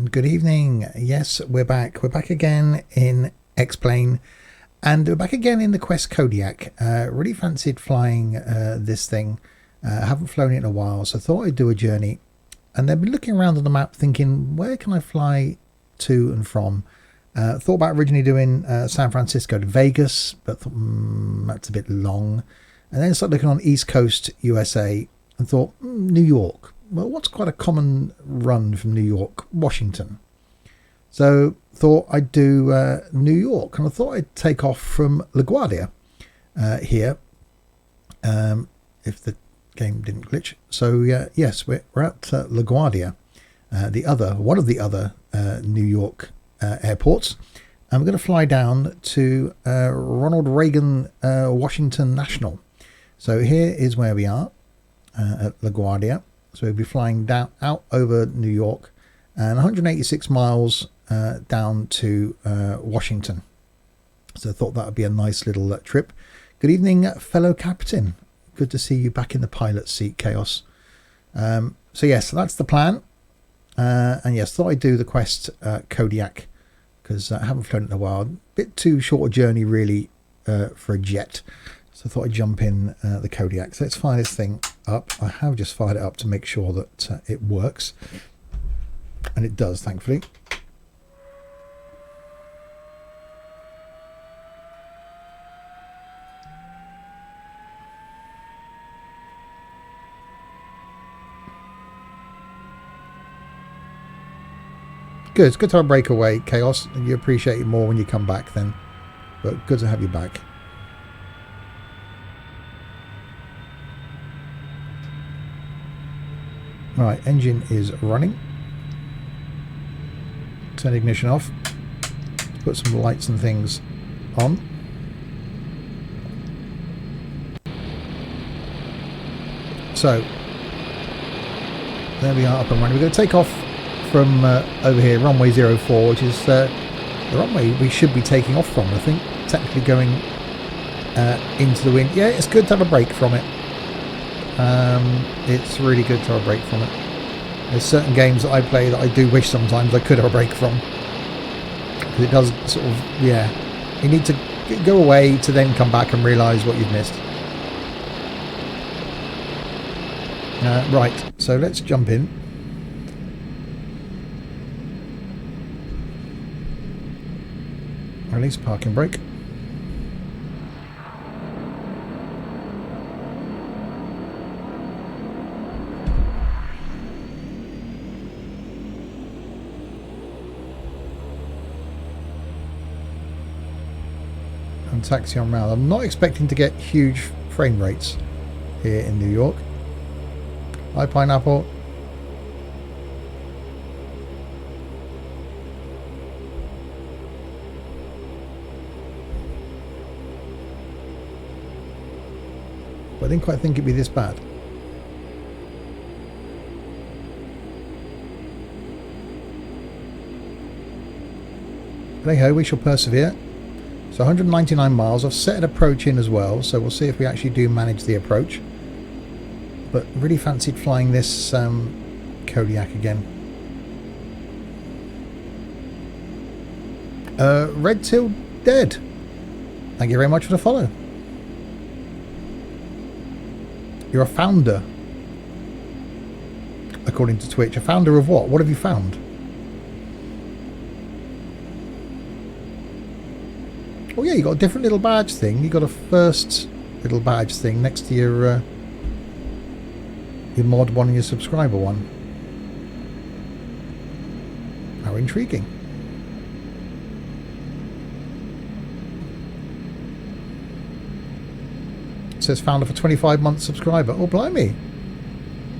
And good evening. Yes, we're back. We're back again in X-Plane, and we're back again in the Quest Kodiak. Really fancied flying this thing. I haven't flown it in a while, so I thought I'd do a journey. And then been looking around on the map thinking, where can I fly to and from? Thought about originally doing San Francisco to Vegas, but thought, that's a bit long. And then started looking on East Coast USA and thought, New York. Well, what's quite a common run from New York? Washington. So thought I'd do New York, and I thought I'd take off from LaGuardia here, if the game didn't glitch. So yes, we're at LaGuardia, one of the other New York airports, and we're going to fly down to Ronald Reagan Washington National. So here is where we are at LaGuardia. So we'll be flying out over New York and 186 miles down to Washington. So I thought that would be a nice little trip. Good evening, fellow captain. Good to see you back in the pilot seat, Chaos. So yes, that's the plan. And yes, thought I'd do the Quest Kodiak because I haven't flown it in a while. Bit too short a journey really for a jet. So I thought I'd jump in the Kodiak. So let's fire this thing up. I have just fired it up to make sure that it works. And it does, thankfully. Good, it's good to have a breakaway, Chaos. You appreciate it more when you come back then. But good to have you back. Right, engine is running. Turn ignition off. Put some lights and things on. So, there we are, up and running. We're going to take off from over here, runway 04, which is the runway we should be taking off from, I think. Technically going into the wind. Yeah, it's good to have a break from it. It's really good to have a break from it. There's certain games that I play that I do wish sometimes I could have a break from, because it does sort of, yeah, you need to go away to then come back and realise what you've missed. Right, so let's jump in. Release parking brake. And taxi on round. I'm not expecting to get huge frame rates here in New York. Hi, Pineapple. But I didn't quite think it'd be this bad. But hey ho, we shall persevere. So 199 miles. I've set an approach in as well, so we'll see if we actually do manage the approach. But really fancied flying this Kodiak again. Red Till Dead. Thank you very much for the follow. You're a founder, according to Twitch. A founder of what? What have you found? Oh yeah, you got a different little badge thing. You got a first little badge thing next to your mod one and your subscriber one. How intriguing. It says founder for 25-month subscriber. Oh, blimey.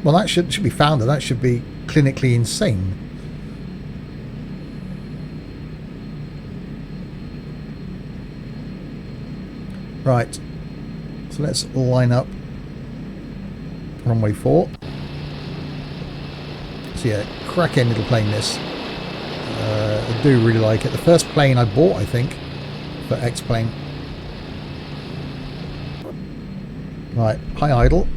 Well, that should be founder. That should be clinically insane. Right. So let's line up runway 4. So yeah, cracking little plane this. I do really like it. The first plane I bought, I think, for X-Plane. Right, high idle.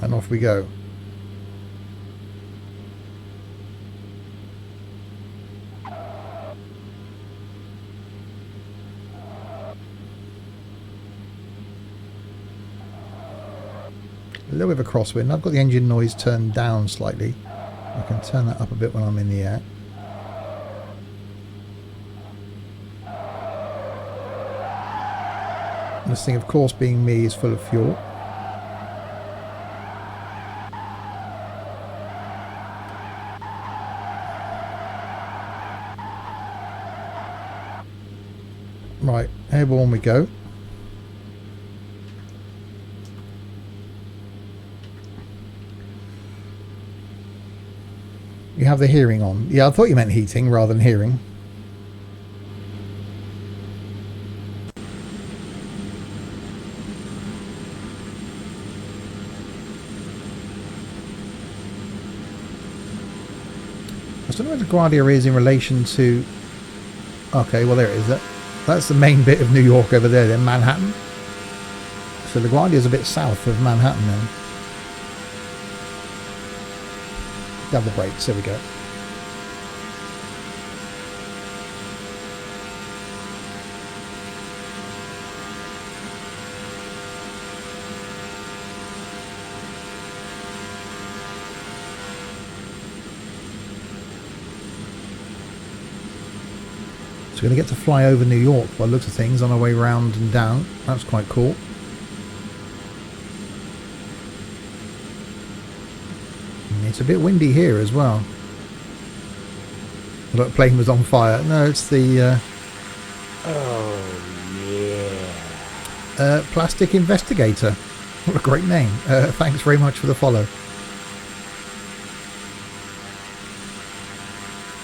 And off we go. A little bit of a crosswind. I've got the engine noise turned down slightly. I can turn that up a bit when I'm in the air. And this thing, of course, being me, is full of fuel. Right, airborne we go. You have the hearing on. Yeah, I thought you meant heating rather than hearing. I don't know where the Guardia is in relation to... Okay, well there it is. That's the main bit of New York over there, then Manhattan. So the Guardia is a bit south of Manhattan then. Have the brakes, there we go. So we're going to get to fly over New York by the looks of things on our way round and down. That's quite cool. It's a bit windy here as well. I thought the plane was on fire. No, it's the... Oh, yeah. Plastic Investigator. What a great name. Thanks very much for the follow.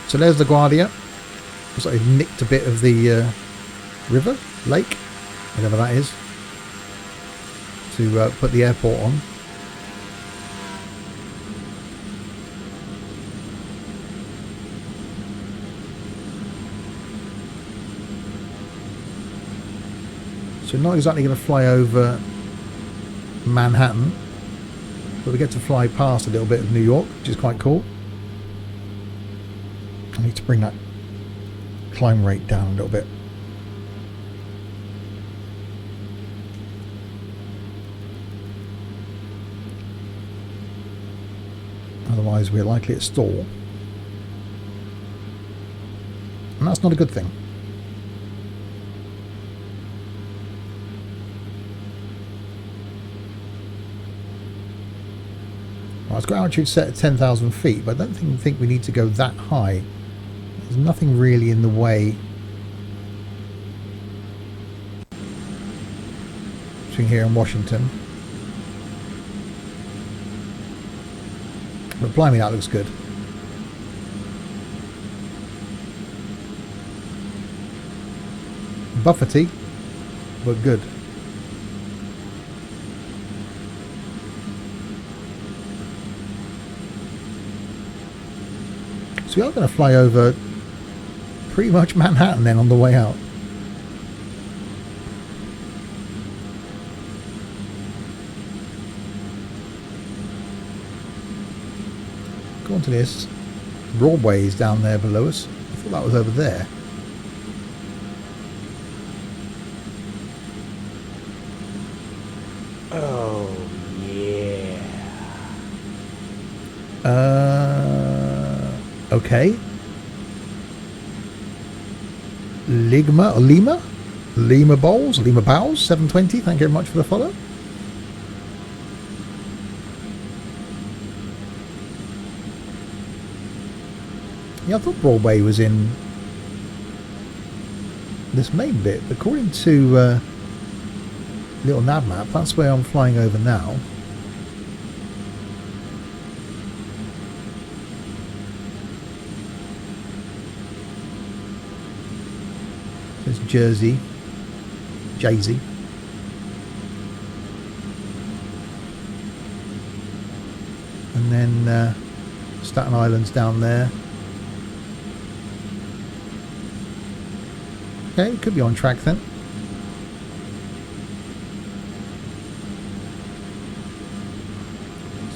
So there's the Guardia. Looks like they've nicked a bit of the river, lake, whatever that is, to put the airport on. So not exactly going to fly over Manhattan, but we get to fly past a little bit of New York, which is quite cool. I need to bring that climb rate down a little bit. Otherwise we're likely to stall. And that's not a good thing. Well, it's got altitude set at 10,000 feet, but I don't think we need to go that high. There's nothing really in the way between here and Washington. But blimey, that looks good. Buffety, but good. So we are going to fly over pretty much Manhattan then on the way out. Go on to this. Broadway is down there below us. I thought that was over there. Oh, yeah. Okay. Lima Bowls, 720. Thank you very much for the follow. Yeah, I thought Broadway was in this main bit, but according to little nav map, that's where I'm flying over now. There's Jersey. And then Staten Island's down there. Okay, we could be on track then.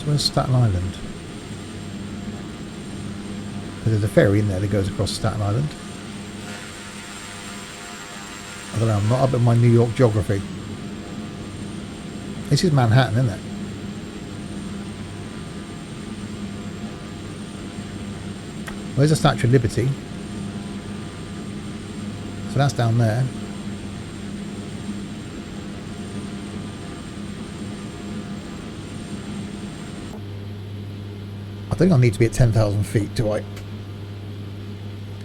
where's Staten Island? There's a ferry in there that goes across Staten Island. I don't know, I'm not up at my New York geography. This is Manhattan, isn't it? Where's the Statue of Liberty? So that's down there. I think I need to be at 10,000 feet, do I?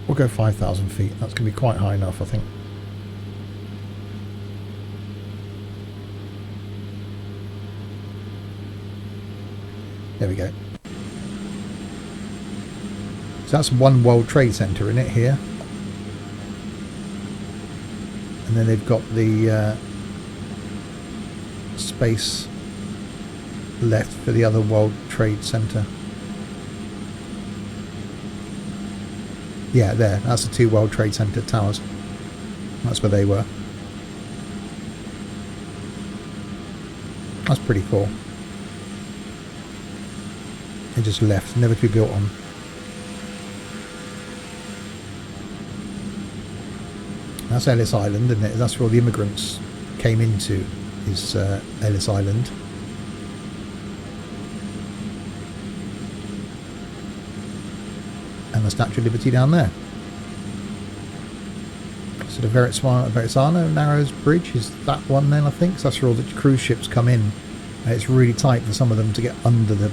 We'll go 5,000 feet. That's going to be quite high enough, I think. There we go. So that's one World Trade Center in it here. And then they've got the space left for the other World Trade Center. Yeah, there. That's the two World Trade Center towers. That's where they were. That's pretty cool. They just left, never to be built on. That's Ellis Island, isn't it? That's where all the immigrants came into, is Ellis Island. And the Statue of Liberty down there. So the Verrazzano Narrows Bridge is that one then, I think. So that's where all the cruise ships come in. It's really tight for some of them to get under the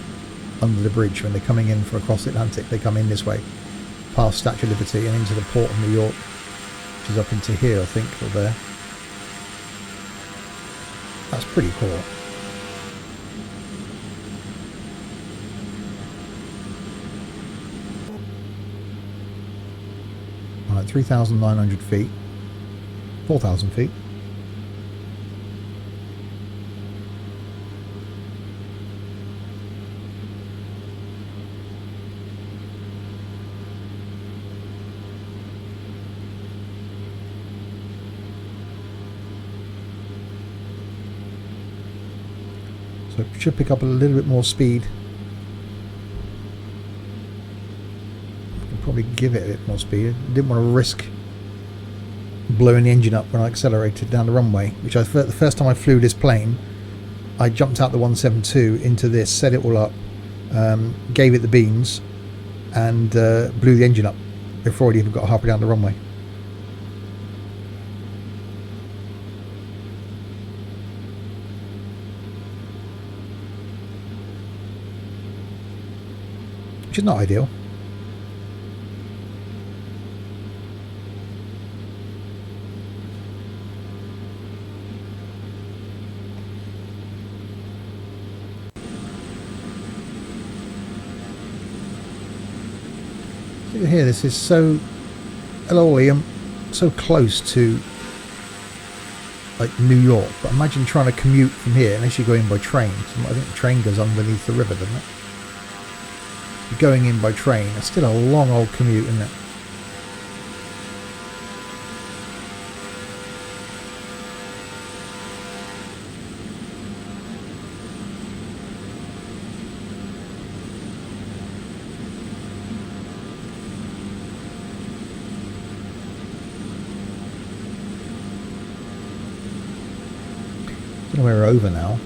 bridge when they're coming in from across the Atlantic. They come in this way, past Statue of Liberty and into the port of New York, which is up into here, I think, or there. That's pretty cool. Alright, 3,900 feet. 4,000 feet. So it should pick up a little bit more speed. I can probably give it a bit more speed. I didn't want to risk blowing the engine up when I accelerated down the runway, which the first time I flew this plane, I jumped out the 172 into this, set it all up, gave it the beans, and blew the engine up before it even got halfway down the runway. Which is not ideal. See here, this is so, hello Liam, so close to like New York, but imagine trying to commute from here unless you go in by train. So I think the train goes underneath the river, doesn't it? Going in by train, it's still a long old commute, isn't it? I don't know where we're over now.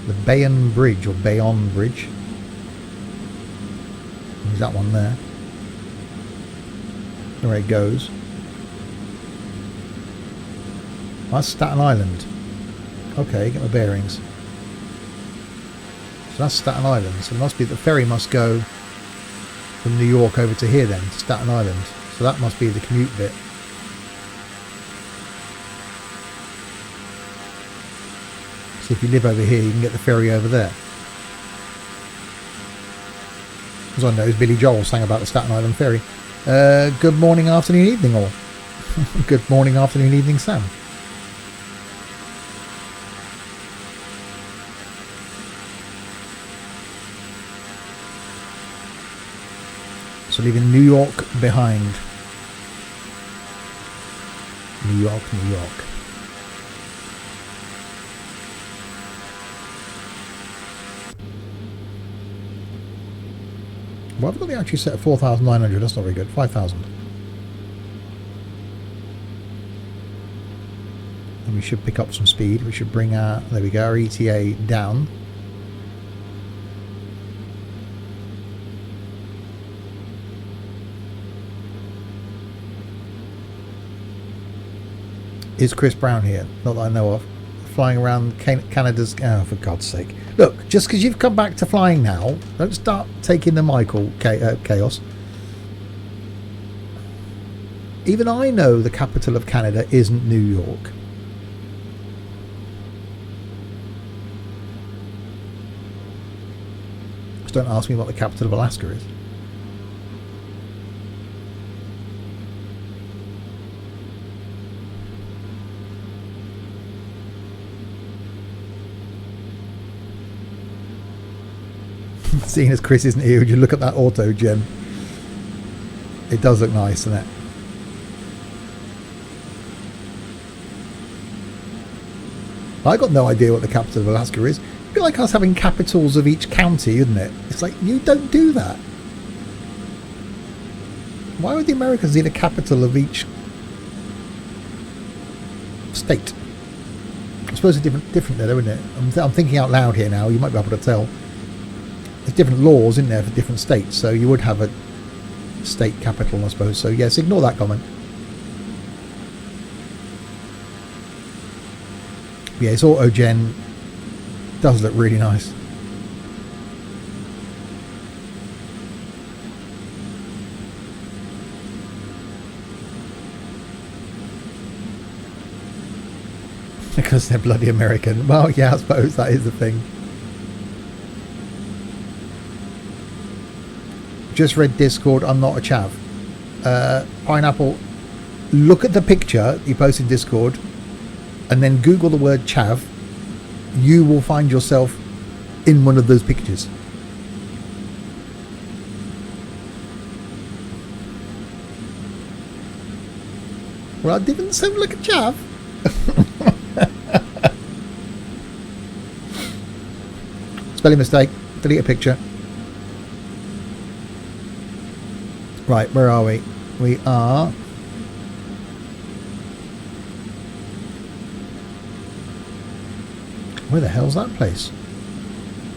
The Bayonne Bridge, or Bayonne Bridge. There's that one there. Where it goes. That's Staten Island. Okay, get my bearings. So that's Staten Island. So it must be, the ferry must go from New York over to here then, to Staten Island. So that must be the commute bit. So if you live over here, you can get the ferry over there. As I know, Billy Joel sang about the Staten Island ferry. Good morning, afternoon, evening, all. Good morning, afternoon, evening, Sam. So leaving New York behind. New York, New York. Well, I've got the actually set at 4,900. That's not very good. 5,000. And we should pick up some speed. We should bring our, there we go, our ETA down. Is Chris Brown here? Not that I know of. Flying around Canada's... Oh, for God's sake. Look, just because you've come back to flying now, don't start taking the Michael chaos. Even I know the capital of Canada isn't New York. Just don't ask me what the capital of Alaska is. Seeing as Chris isn't here, would you look at that auto gem? It does look nice, doesn't it? I got no idea what the capital of Alaska is. It'd be like us having capitals of each county, isn't it? It's like, you don't do that. Why would the Americans need a capital of each state? I suppose it's different there, isn't it? I'm thinking out loud here now. You might be able to tell. There's different laws in there for different states, so you would have a state capital, I suppose. So yes, ignore that comment. Yeah, its auto gen does look really nice. Because they're bloody American. Well, yeah, I suppose that is the thing. Just read Discord, I'm not a chav. Pineapple, look at the picture you post in Discord and then Google the word chav. You will find yourself in one of those pictures. Well, I didn't sound like a chav. Spelling mistake. Delete a picture. Right, where are we? We are... Where the hell's that place?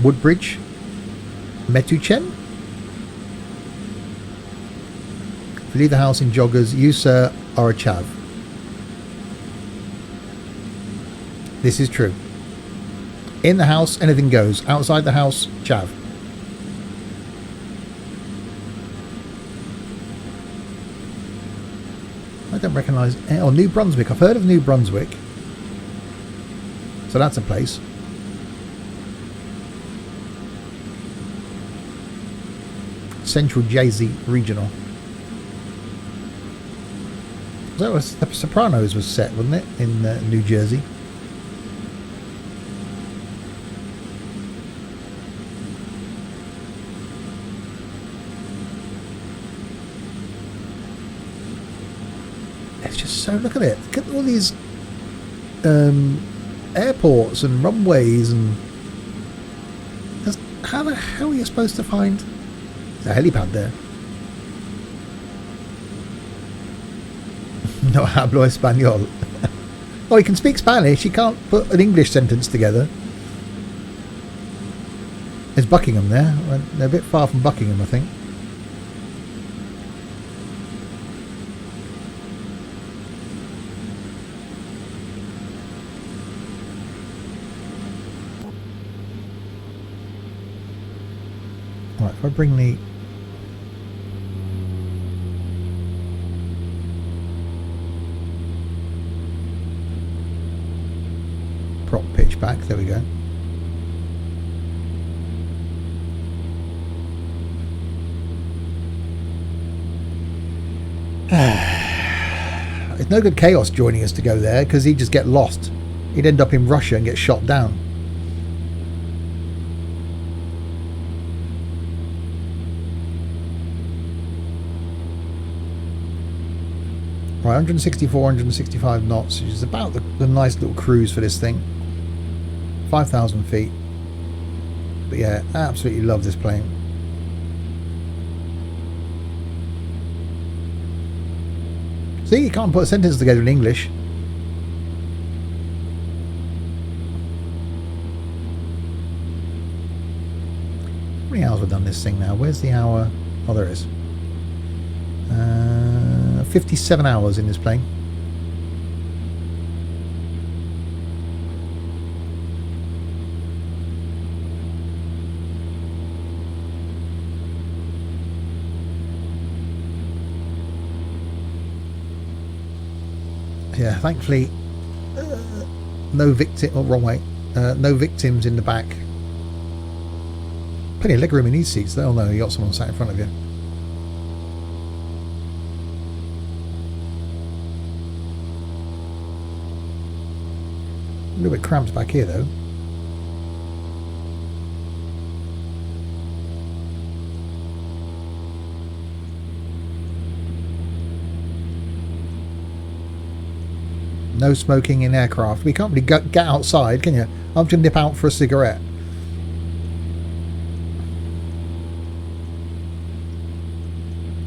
Woodbridge? Metuchen? If you leave the house in joggers, you, sir, are a chav. This is true. In the house, anything goes. Outside the house, chav. I don't recognise... Oh, New Brunswick. I've heard of New Brunswick. So that's a place. Central Jersey Regional. That was The Sopranos was set, wasn't it? In New Jersey. It's just so... Look at it. Look at all these... airports and runways and how the hell are you supposed to find a helipad there? No hablo español. Oh, he can speak Spanish, he can't put an English sentence together. There's Buckingham there. They're a bit far from Buckingham, I think. Right, if I bring the prop pitch back, there we go. It's no good Chaos joining us to go there because he'd just get lost. He'd end up in Russia and get shot down. Right, 164, 165 knots, which is about the nice little cruise for this thing. 5,000 feet. But yeah, I absolutely love this plane. See, you can't put a sentence together in English. How many hours have we done this thing now? Where's the hour? Oh, there it is. 57 hours in this plane. Yeah, thankfully, no victim. Oh, wrong way. No victims in the back. Plenty of leg room in these seats. They'll know you got someone sat in front of you. A little bit cramped back here, though. No smoking in aircraft. We can't really get outside, can you? I'm just going to nip out for a cigarette.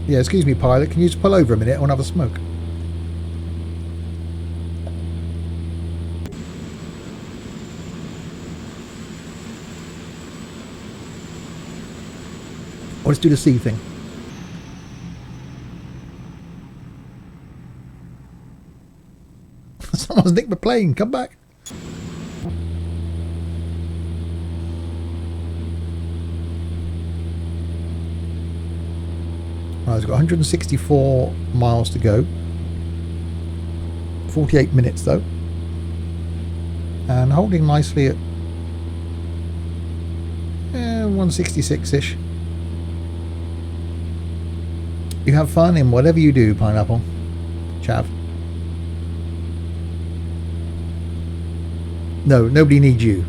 Yeah, excuse me, pilot. Can you just pull over a minute? I want to have a smoke. Or let's do the C thing. Someone's nicked my plane. Come back. Right, it's got 164 miles to go. 48 minutes though. And holding nicely at 166-ish. You have fun in whatever you do, Pineapple. Chav. No, nobody needs you.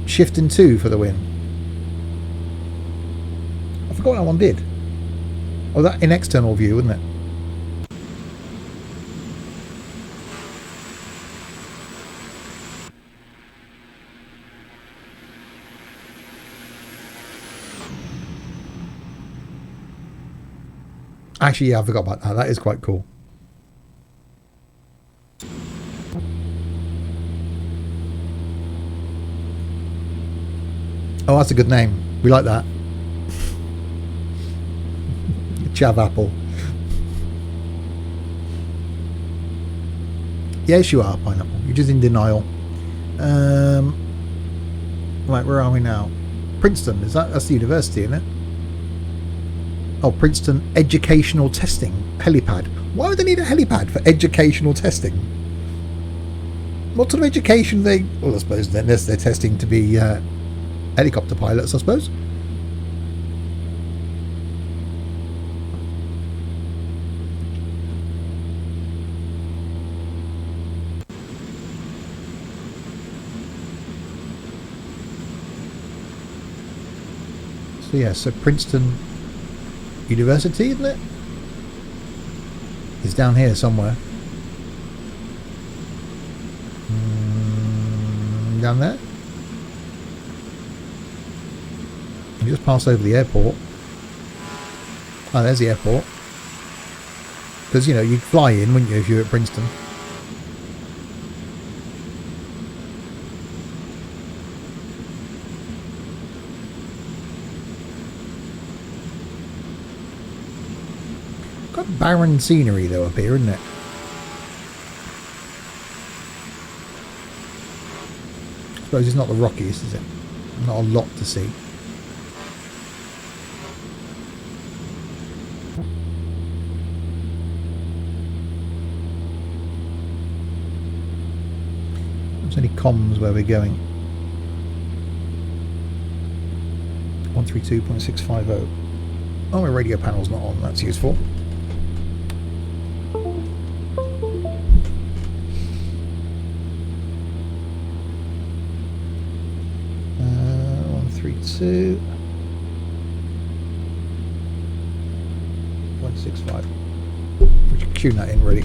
Shift and 2 for the win. I forgot what that one did. Oh, that in external view, wasn't it? Actually, yeah, I forgot about that. That is quite cool. Oh, that's a good name. We like that. Chav Apple. Yes, you are, Pineapple. You're just in denial. Right, where are we now? Princeton. That's the university, isn't it? Oh, Princeton Educational Testing Helipad. Why would they need a helipad for educational testing? What sort of education they... Well, I suppose unless they're testing to be helicopter pilots, I suppose. So yeah, so Princeton University, isn't it? It's down here somewhere. Down there. You just pass over the airport. Oh, there's the airport. Because, you know, you'd fly in, wouldn't you, if you were at Princeton? Got barren scenery, though, up here, isn't it? I suppose it's not the Rockies, is it? Not a lot to see. Any comms where we're going? 132.650. Oh, my radio panel's not on. That's useful. 6.5. We should tune that in really.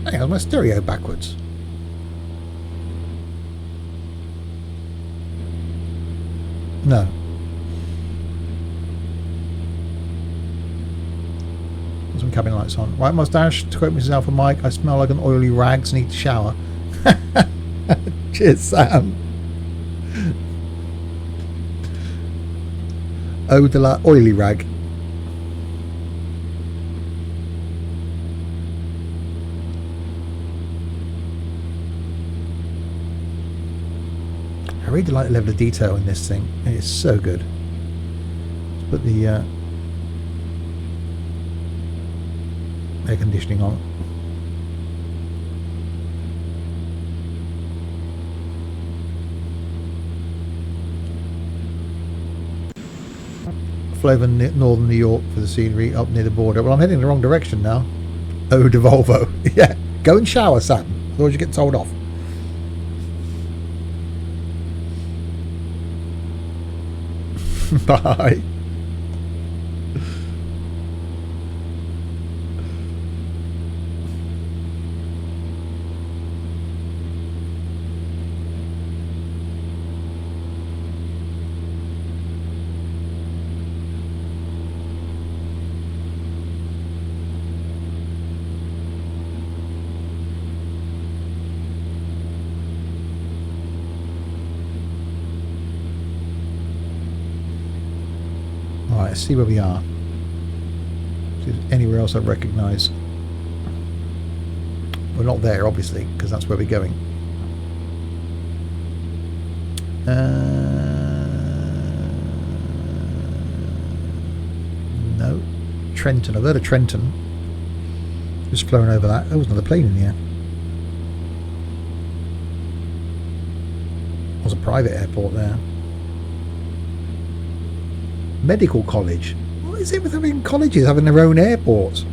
Hang on, my stereo backwards. No. Some cabin lights on. White mustache, to quote Mrs. Alpha Mike, I smell like an oily rags, need to shower. Cheers, Sam. Oh, de la oily rag. I really like the level of detail in this thing. It is so good. Let's put the air conditioning on. Flew over northern New York for the scenery up near the border. Well, I'm heading in the wrong direction now. Oh, de Volvo. Yeah, go and shower, Sam. Otherwise you get told off. Bye. Right, let's see where we are. See if there's anywhere else I recognise. We're not there, obviously, because that's where we're going. No. Trenton. I've heard of Trenton. Just flown over that. There was another plane in the air. There was a private airport there. Medical college. What is it with having colleges having their own airports?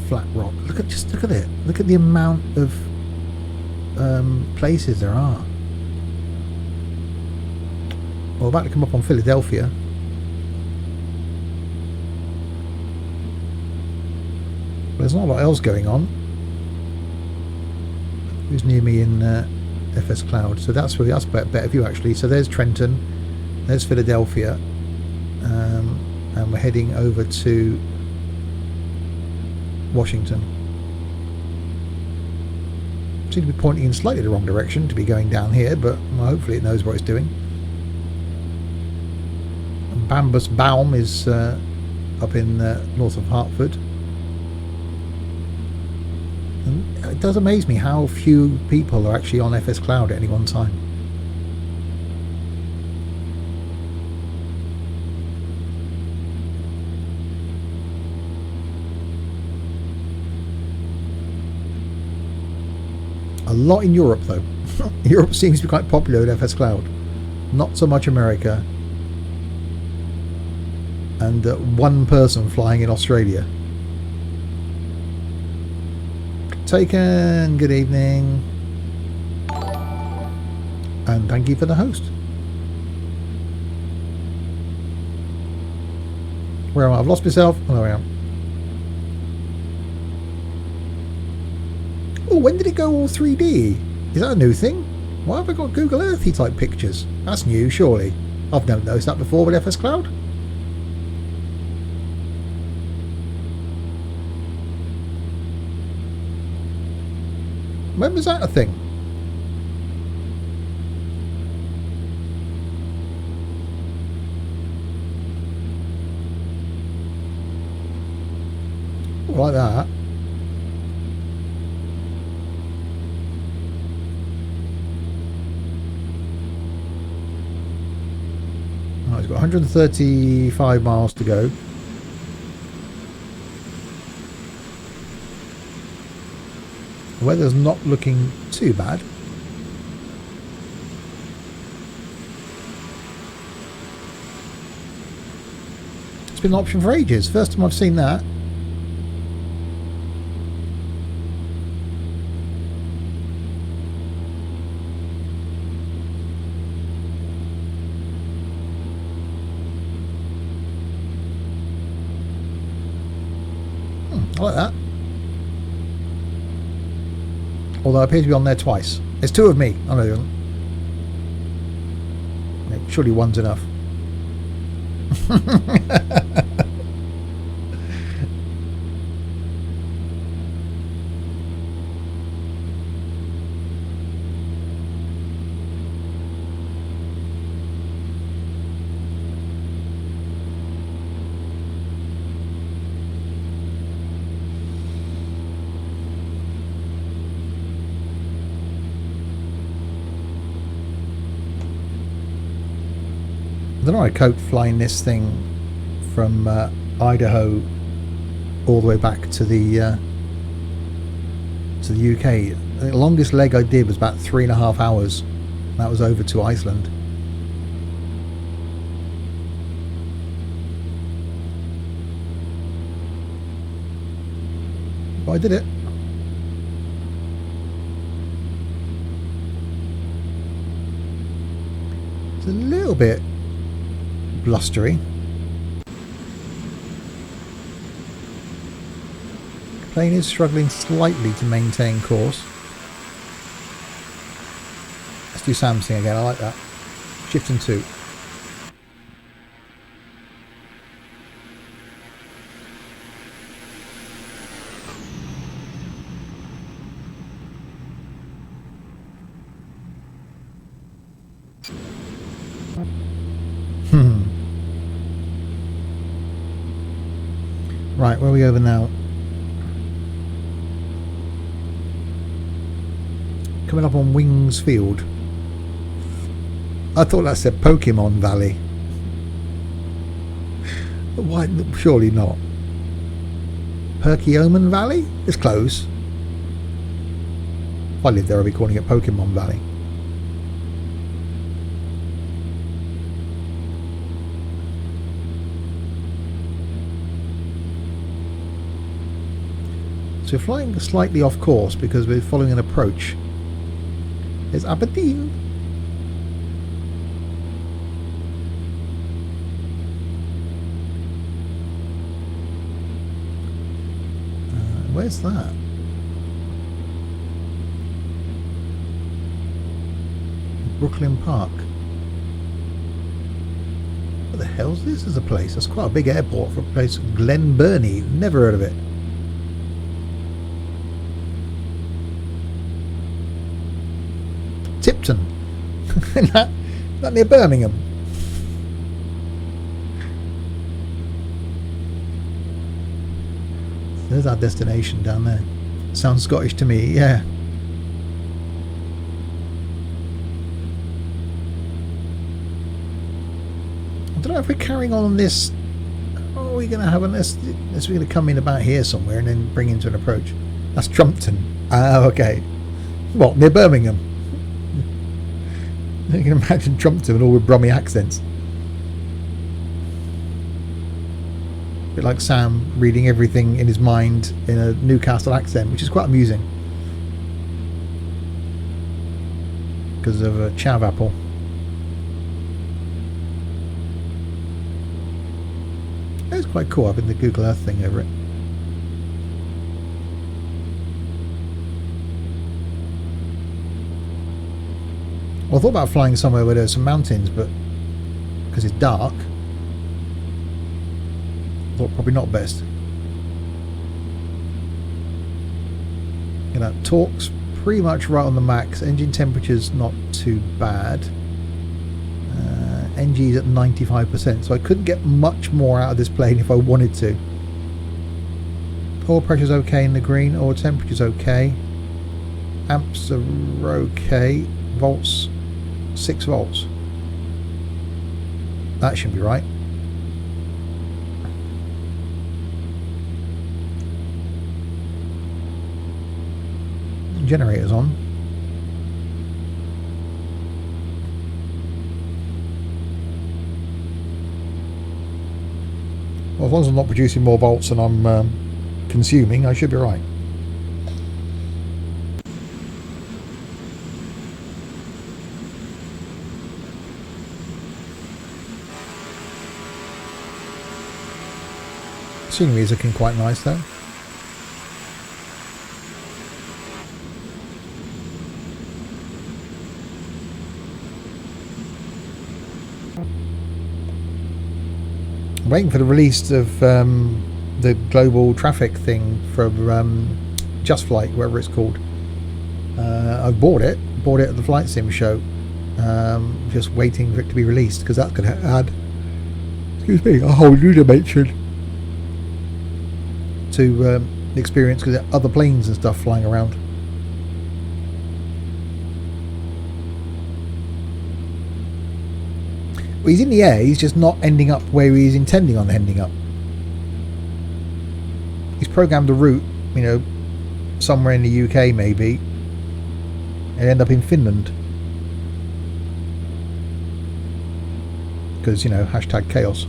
Flat Rock. Look at it. Look at the amount of places there are. Well, we're about to come up on Philadelphia. There's not a lot else going on. Who's near me in FS Cloud? So that's where that's a better view actually. So there's Trenton, there's Philadelphia, and we're heading over to Washington. Seems to be pointing in slightly the wrong direction to be going down here, but well, hopefully it knows what it's doing. And Bambus Baum is up in north of Hartford. And it does amaze me how few people are actually on FS Cloud at any one time. A lot in Europe though. Europe seems to be quite popular with FS Cloud. Not so much America. And one person flying in Australia. Taken, good evening. And thank you for the host. Where am I? I've lost myself. Oh, there I am. Oh, when did it go all 3D? Is that a new thing? Why have I got Google Earthy type pictures? That's new, surely. I've never noticed that before with FS Cloud. When was that a thing? Like that. Oh, it's got 135 miles to go. The weather's not looking too bad. been an option for ages. First time I've seen that. I like that. Although I appear to be on there twice. There's two of me. I know there isn't. Surely one's enough. I don't know. I cope flying this thing from Idaho all the way back to the UK. The longest leg I did was about 3.5 hours. That was over to Iceland. But I did it. It's a little bit blustery. Plane is struggling slightly to maintain course. Let's do Sam's thing again. I like that. Shift and 2. Right, where are we over now? Coming up on Wings Field. I thought that said Pokemon Valley. Why? Surely not. Perkiomen Valley? It's close. If I lived there, I'd be calling it Pokemon Valley. So we're flying slightly off course because we're following an approach. There's Aberdeen. Where's that? Brooklyn Park. What the hell's this as a place? That's quite a big airport for a place. Glen Burnie. Never heard of it. Tipton. Not near Birmingham. There's our destination down there. Sounds Scottish to me, yeah. I don't know if we're carrying on this. Oh, are we going to have unless we're going to come in about here somewhere and then bring into an approach. That's Trumpton. Ah, okay. What, near Birmingham? You can imagine Trumpton all with Brummy accents. A bit like Sam reading everything in his mind in a Newcastle accent, which is quite amusing. Because of a chav apple. It's quite cool having the Google Earth thing over it. Well, I thought about flying somewhere where there's some mountains, but because it's dark, I thought probably not best. You know, torque's pretty much right on the max. Engine temperature's not too bad. NG's at 95%, so I couldn't get much more out of this plane if I wanted to. Oil pressure's okay in the green. Oil temperature's okay. Amps are okay. Volts, 6 volts. That should be right. Generator's on. Well, as long as I'm not producing more volts than I'm consuming, I should be right. Scenery is looking quite nice though. Waiting for the release of the global traffic thing from Just Flight, whatever it's called. I've bought it at the Flight Sim show. Just waiting for it to be released because that could add, excuse me, a whole new dimension to the experience because there are other planes and stuff flying around. Well, he's in the air, he's just not ending up where he's intending on ending up. He's programmed a route, you know, somewhere in the UK maybe, and end up in Finland. Because, you know, hashtag chaos.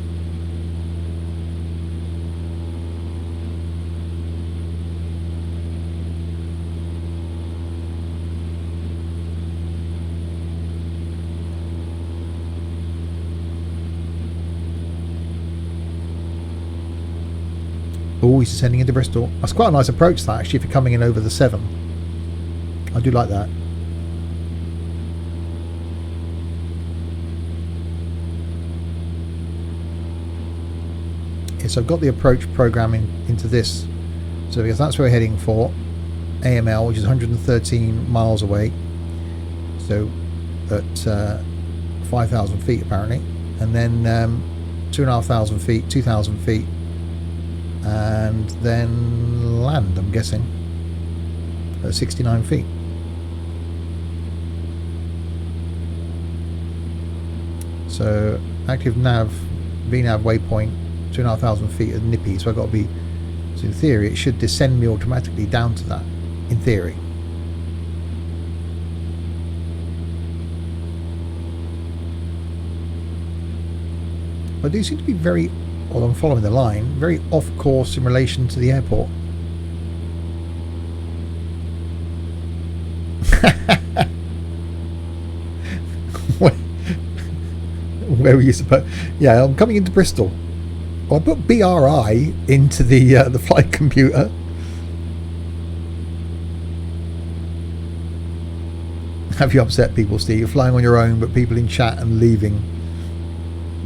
Oh, he's descending into Bristol. That's quite a nice approach, that, actually, if you're coming in over the 7. I do like that. Yeah, so I've got the approach programming into this. So because that's where we're heading for. AML, which is 113 miles away. So at 5,000 feet, apparently. And then 2,500 feet, 2,000 feet. And then land, I'm guessing, at 69 feet. So active nav, VNav waypoint, 2,500 feet at Nippy. So I've got to be, so in theory it should descend me automatically down to that, in theory. I do seem to be very, well, I'm following the line, very off course in relation to the airport. Where were you supposed? Yeah, I'm coming into Bristol. Well, I put BRI into the flight computer. Have you upset people, Steve? You're flying on your own, but people in chat and leaving.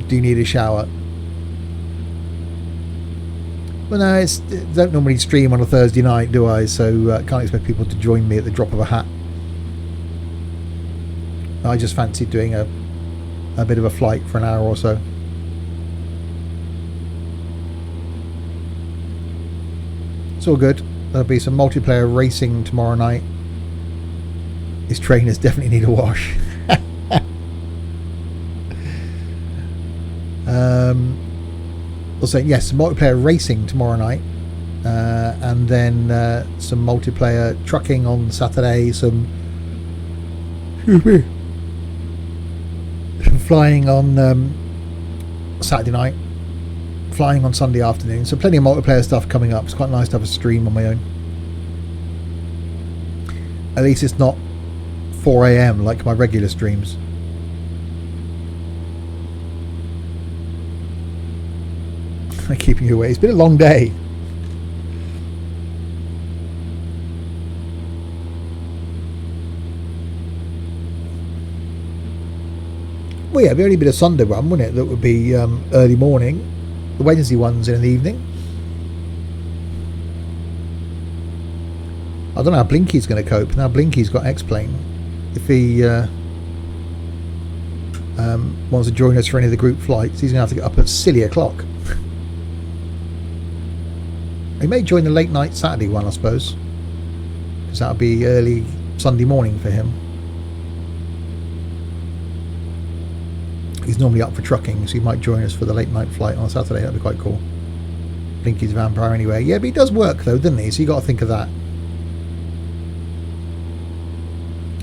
Do you need a shower? Well, no, don't normally stream on a Thursday night, do I? So can't expect people to join me at the drop of a hat. I just fancied doing a bit of a flight for an hour or so. It's all good. There'll be some multiplayer racing tomorrow night. His trainers definitely need a wash. Also, yes, multiplayer racing tomorrow night, and then some multiplayer trucking on Saturday. Some flying on Saturday night, flying on Sunday afternoon. So plenty of multiplayer stuff coming up. It's quite nice to have a stream on my own. At least it's not 4 AM like my regular streams. Keeping you away. It's been a long day. Well, yeah, it'd only been a Sunday one, wouldn't it? That would be early morning. The Wednesday one's in the evening. I don't know how Blinky's going to cope. Now Blinky's got X-Plane. If he wants to join us for any of the group flights, he's going to have to get up at silly o'clock. He may join the late night Saturday one, I suppose, because that'll be early Sunday morning for him. He's normally up for trucking, so he might join us for the late night flight on Saturday. That'd be quite cool. Blinky's a vampire anyway. Yeah, but he does work though, doesn't he? So you got to think of that.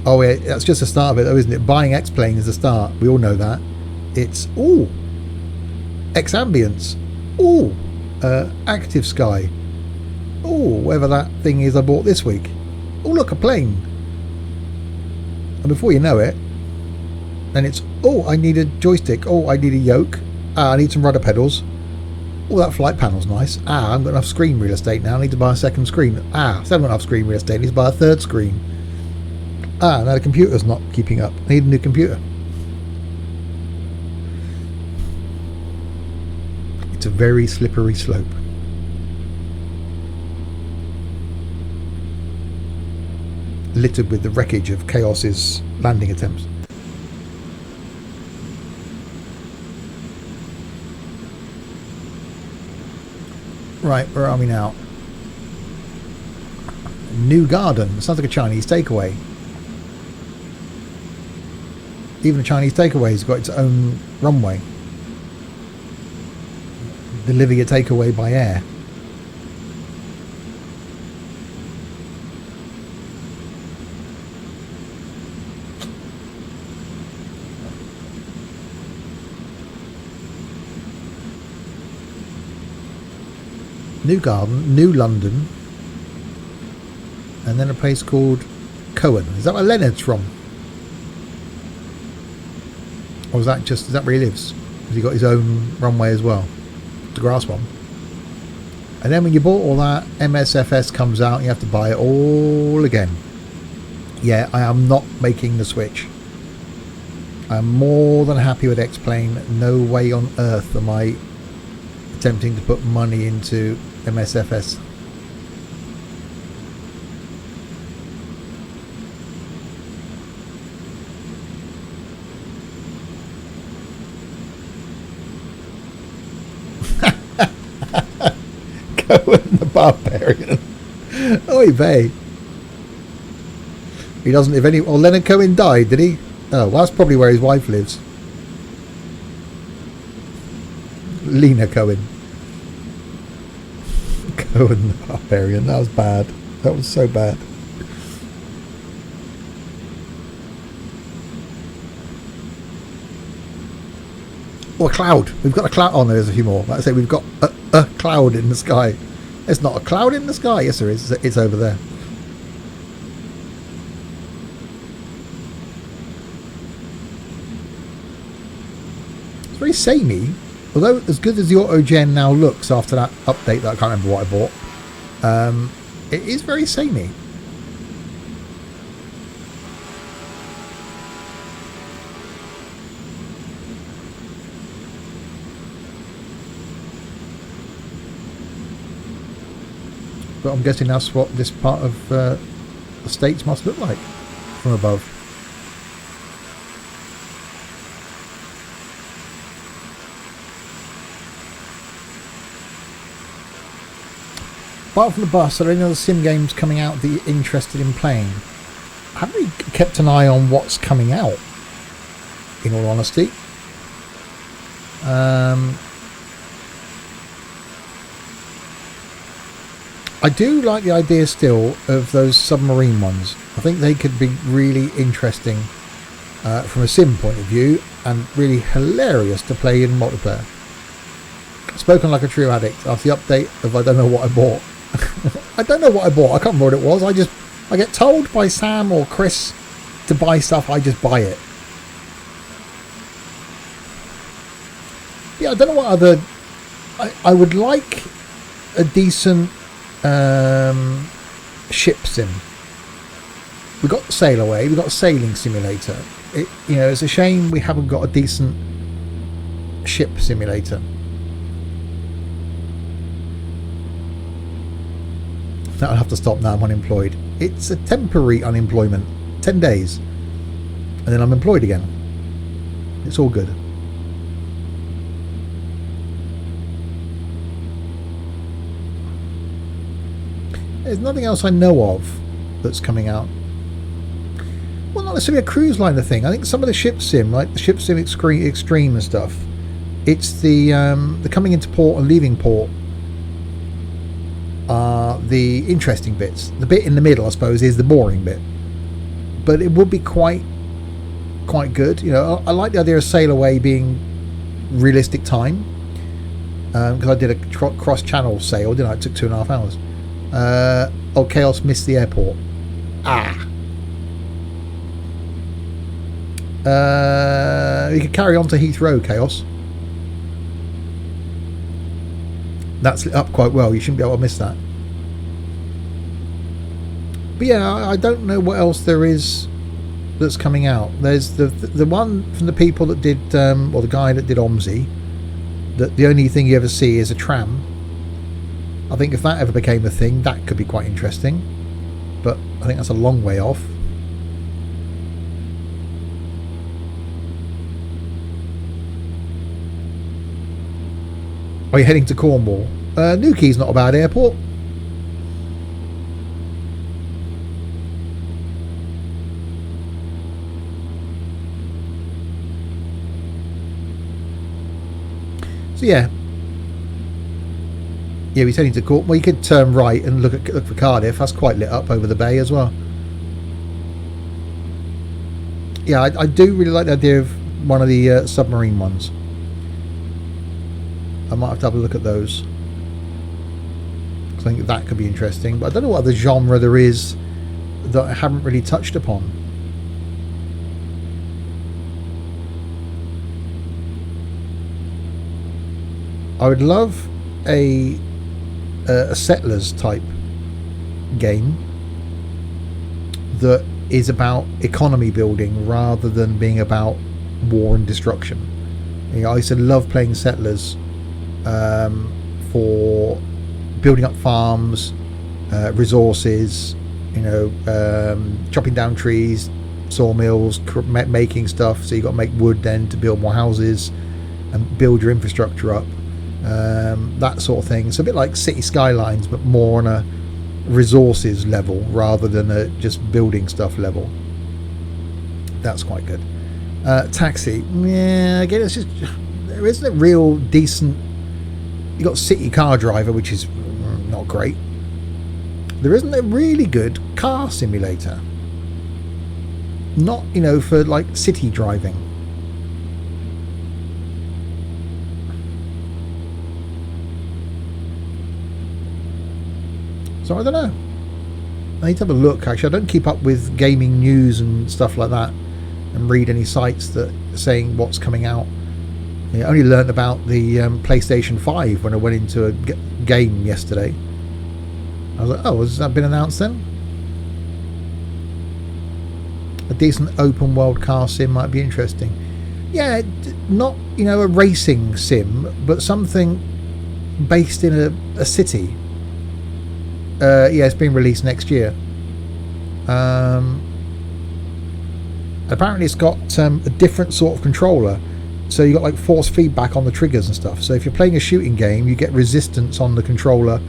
Oh yeah, that's just the start of it though, isn't it? Buying X-Plane is the start. We all know that. It's, ooh, X-Ambience. Ooh, Active Sky. Oh, whatever that thing is I bought this week. Oh, look, a plane. And before you know it, then it's, oh, I need a joystick. Oh, I need a yoke. I need some rudder pedals. Oh, that flight panel's nice. I haven't got enough screen real estate now. I need to buy a second screen. Still haven't got enough screen real estate. I need to buy a third screen. Now the computer's not keeping up. I need a new computer. It's a very slippery slope. Littered with the wreckage of Chaos's landing attempts. Right, where are we now? New Garden. Sounds like a Chinese takeaway. Even a Chinese takeaway's got its own runway. Deliver your takeaway by air. New Garden, New London, and then a place called Cohen. Is that where Leonard's from? Or is that where he lives? Has he got his own runway as well? The grass one. And then when you bought all that, MSFS comes out, you have to buy it all again. Yeah, I am not making the switch. I'm more than happy with X-Plane. No way on earth am I attempting to put money into MSFS. Cohen the Barbarian. Oy vey. He doesn't live any. Oh, Leonard Cohen died, did he? Oh, well, that's probably where his wife lives. Lena Cohen. Cohen the Barbarian. That was bad. That was so bad. Oh, a cloud. We've got a cloud. Oh, no, there's a few more. Like I say, we've got a cloud in the sky. There's not a cloud in the sky. Yes, there is. It's over there. It's very samey. Although, as good as the Autogen now looks after that update that I can't remember what I bought, it is very samey. But I'm guessing that's what this part of the States must look like from above. Apart from the bus, are there any other sim games coming out that you're interested in playing? I haven't really kept an eye on what's coming out, in all honesty. I do like the idea still of those submarine ones. I think they could be really interesting from a sim point of view and really hilarious to play in multiplayer. Spoken like a true addict after the update of I don't know what I bought. I don't know what I bought. I can't remember what it was. I get told by Sam or Chris to buy stuff. I just buy it. Yeah, I don't know what other. I would like a decent ship sim. We got Sail Away. We got a sailing simulator. It's a shame we haven't got a decent ship simulator. I'll have to stop now. I'm unemployed. It's a temporary unemployment, 10 days, and then I'm employed again. It's all good. There's nothing else I know of that's coming out. Well, not necessarily a cruise liner thing. I think some of the ship sim, like the ship sim extreme and stuff, it's the coming into port and leaving port are the interesting bits. The bit in the middle, I suppose, is the boring bit, but it would be quite good. I like the idea of Sail Away being realistic time. because I did a cross-channel sail, didn't I? It took 2.5 hours. Oh, Chaos missed the airport. You can carry on to Heathrow, Chaos. That's lit up quite well. You shouldn't be able to miss that. But yeah, I don't know what else there is that's coming out. There's the one from the people that did, or the guy that did OMSI, that the only thing you ever see is a tram. I think if that ever became a thing, that could be quite interesting. But I think that's a long way off. Are you heading to Cornwall? Newquay's not a bad airport. So yeah, he's heading to Cornwall. Well, you could turn right and look for Cardiff. That's quite lit up over the bay as well. Yeah, I do really like the idea of one of the submarine ones. I might have to have a look at those. I think that could be interesting, but I don't know what other genre there is that I haven't really touched upon. I would love a Settlers type game that is about economy building rather than being about war and destruction. I used to love playing Settlers for building up farms, resources, chopping down trees, sawmills, making stuff. So you got to make wood then to build more houses and build your infrastructure up. That sort of thing. It's a bit like City Skylines, but more on a resources level rather than a just building stuff level. That's quite good. Taxi, yeah, again, it's just, there isn't a real decent. You got City Car Driver, which is not great. There isn't a really good car simulator. Not, for like city driving. So I don't know. I need to have a look. Actually, I don't keep up with gaming news and stuff like that, and read any sites that are saying what's coming out. I only learned about the PlayStation 5 when I went into a game yesterday. I was like, oh, has that been announced then? A decent open world car sim might be interesting. Yeah, not a racing sim, but something based in a city. It's being released next year. Apparently it's got a different sort of controller, so you got like force feedback on the triggers and stuff. So if you're playing a shooting game, you get resistance on the controller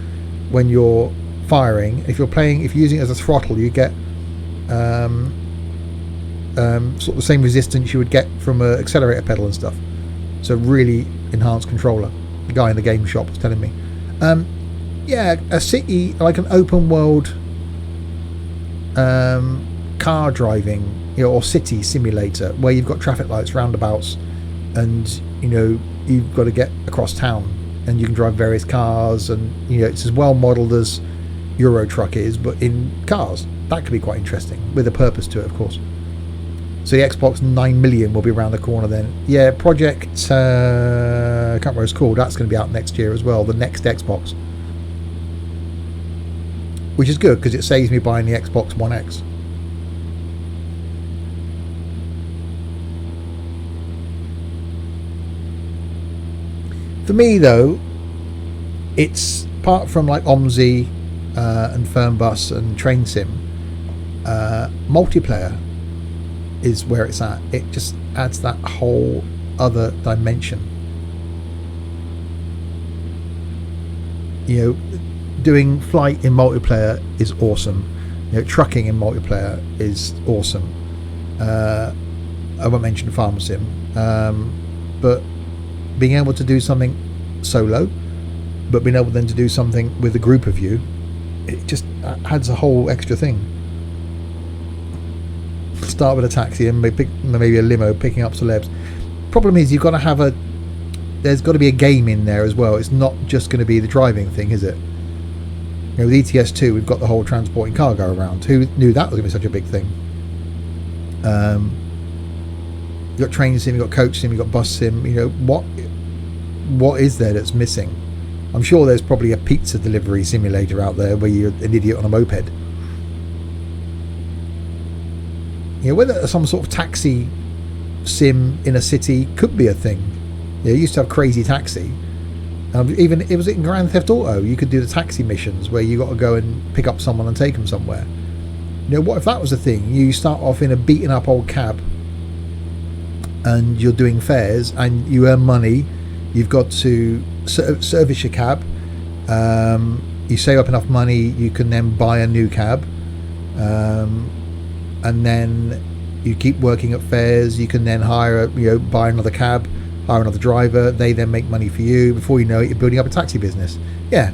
when you're firing. If you're using it as a throttle, you get sort of the same resistance you would get from an accelerator pedal and stuff. So really enhanced controller. The guy in the game shop was telling me. A city, like an open world car driving, or city simulator where you've got traffic lights, roundabouts, and you've got to get across town, and you can drive various cars, and it's as well modelled as Euro Truck is, but in cars. That could be quite interesting, with a purpose to it, of course. So the Xbox 9 million will be around the corner then. Yeah, Project, I can't remember what it's called, that's going to be out next year as well, the next Xbox. Which is good, because it saves me buying the Xbox One X. For me, though, it's, apart from like OMSI and Fernbus and Train Sim, multiplayer is where it's at. It just adds that whole other dimension. Doing flight in multiplayer is awesome. Trucking in multiplayer is awesome. I won't mention Farm Sim, but being able to do something solo, but being able then to do something with a group of you, it just adds a whole extra thing. Start with a taxi and maybe a limo picking up celebs. Problem is, you've got to have there's got to be a game in there as well. It's not just going to be the driving thing, is it? You know, with ETS2, we've got the whole transporting cargo around. Who knew that was going to be such a big thing? You've got train sim, you've got coach sim, you've got bus sim. You know, what is there that's missing? I'm sure there's probably a pizza delivery simulator out there where you're an idiot on a moped. You know, whether some sort of taxi sim in a city could be a thing. You used to have Crazy Taxi. Even it was in Grand Theft Auto. You could do the taxi missions where you got to go and pick up someone and take them somewhere. You know, what if that was a thing? You start off in a beaten up old cab, and you're doing fares, and you earn money. You've got to service your cab. You save up enough money, you can then buy a new cab, and then you keep working at fares. You can then buy another cab, hire another driver. They then make money for you. Before you know it, you're building up a taxi business. Yeah,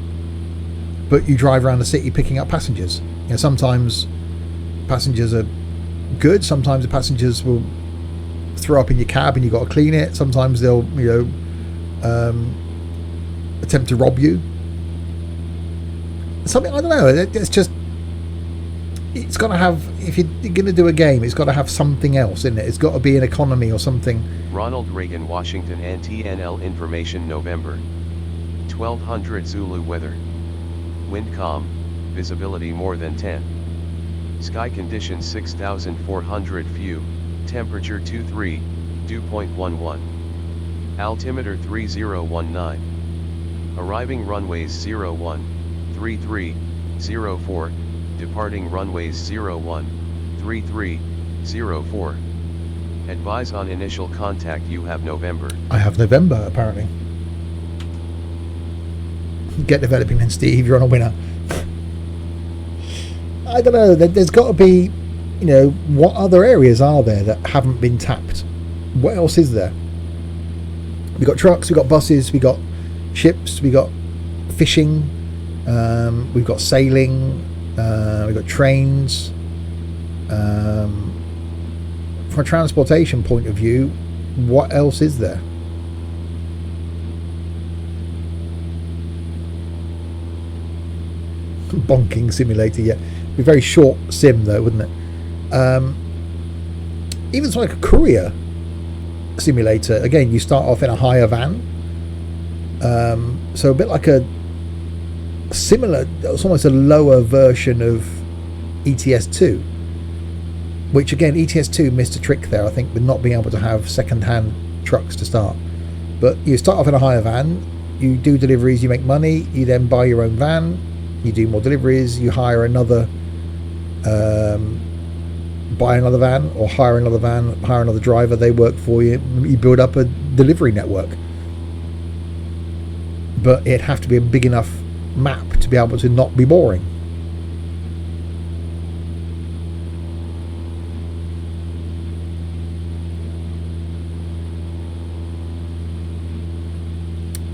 but you drive around the city picking up passengers. You know, sometimes passengers are good. Sometimes the passengers will throw up in your cab and you've got to clean it. Sometimes they'll attempt to rob you. Something, I don't know. It's got to have, if you're going to do a game, it's got to have something else in it. It's got to be an economy or something. Ronald Reagan, Washington, NTNL information November 1200 Zulu weather. Wind calm, visibility more than 10. Sky conditions 6400 few, temperature 23, dew point 11. Altimeter 3019. Arriving runways 01, 33, 04. Departing runways 01, 33, 04. Advise on initial contact. You have November. I have November, apparently. Get developing then, Steve. You're on a winner. I don't know. There's got to be, you know, what other areas are there that haven't been tapped? What else is there? We've got trucks, we've got buses, we've got ships, we've got fishing, we've got sailing. We've got trains. From a transportation point of view, what else is there? Bonking simulator, yeah. It'd be a very short sim though, wouldn't it? Even something like a courier simulator. Again, you start off in a hire van. So a bit like a similar, it's almost a lower version of ETS2, which again, ETS2 missed a trick there, I think, with not being able to have second-hand trucks to start. But you start off in a hire van, you do deliveries, you make money, you then buy your own van, you do more deliveries, you hire another, buy another van, or hire another van, hire another driver, they work for you, you build up a delivery network. But it'd have to be a big enough map to be able to not be boring.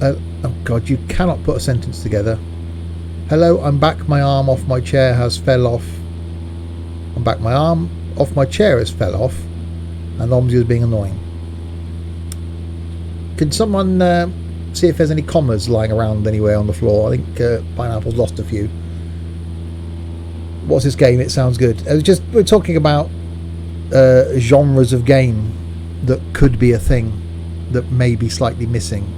Oh god, you cannot put a sentence together. Hello, I'm back, my arm off my chair has fell off. I'm back, my arm off my chair has fell off, and Omzi is being annoying. Can someone see if there's any commas lying around anywhere on the floor? I think Pineapple's lost a few. What's this game? It sounds good. We're talking about genres of game that could be a thing that may be slightly missing.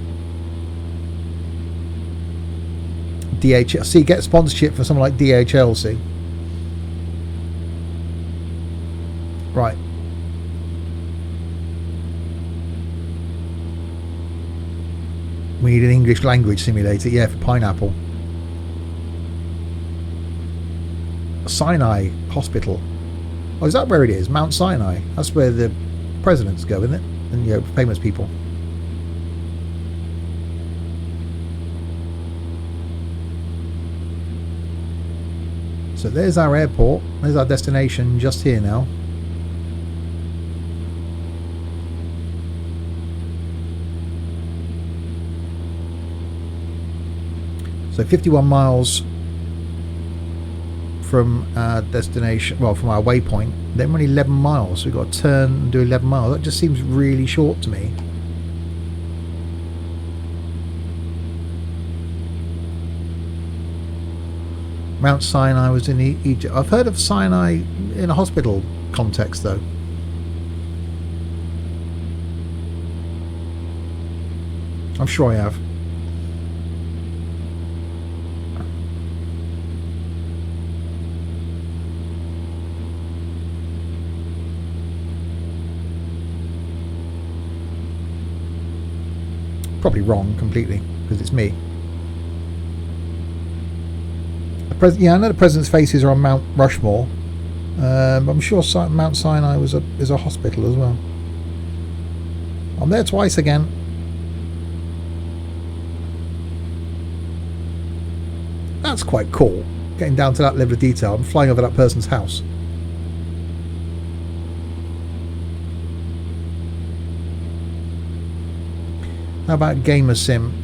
DHL. See, get sponsorship for someone like DHL. See, right. We need an English language simulator, yeah, for Pineapple. Sinai Hospital. Oh, is that where it is? Mount Sinai. That's where the presidents go, isn't it? And, you know, famous people. So there's our airport. There's our destination just here now. So 51 miles from our destination, well, from our waypoint. Then we're only 11 miles, so we've got to turn and do 11 miles. That just seems really short to me. Mount Sinai was in Egypt. I've heard of Sinai in a hospital context, though. I'm sure I have. Probably wrong completely, because it's me. Yeah, I know the president's faces are on Mount Rushmore. I'm sure Mount Sinai is a hospital as well. I'm there twice again. That's quite cool. Getting down to that level of detail. I'm flying over that person's house. How about Gamer Sim?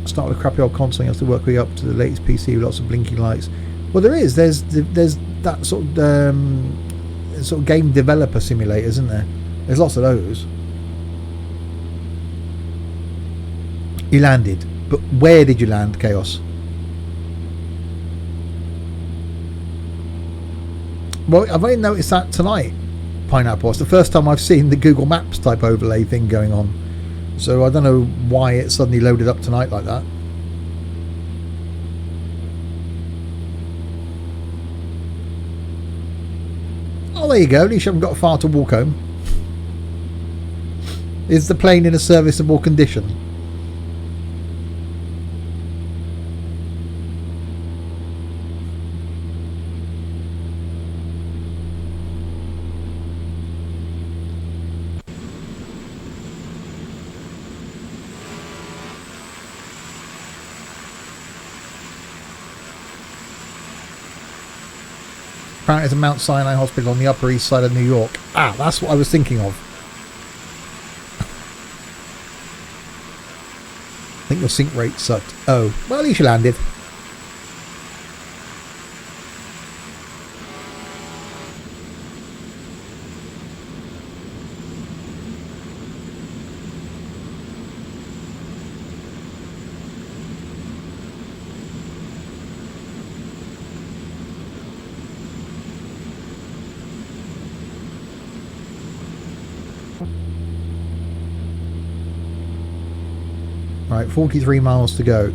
Start with a crappy old console. You have to work way up to the latest PC with lots of blinking lights. Well, there is. There's that sort of game developer simulators, isn't there? There's lots of those. You landed, but where did you land, Chaos? Well, I've only noticed that tonight, Pineapple. It's the first time I've seen the Google Maps type overlay thing going on. So I don't know why it suddenly loaded up tonight like that. Oh, there you go. At least you haven't got far to walk home. Is the plane in a serviceable condition? Apparently, there's a Mount Sinai hospital on the Upper East Side of New York. Ah, that's what I was thinking of. I think your sync rate sucked. Oh, well, at least you landed. Right, 43 miles to go.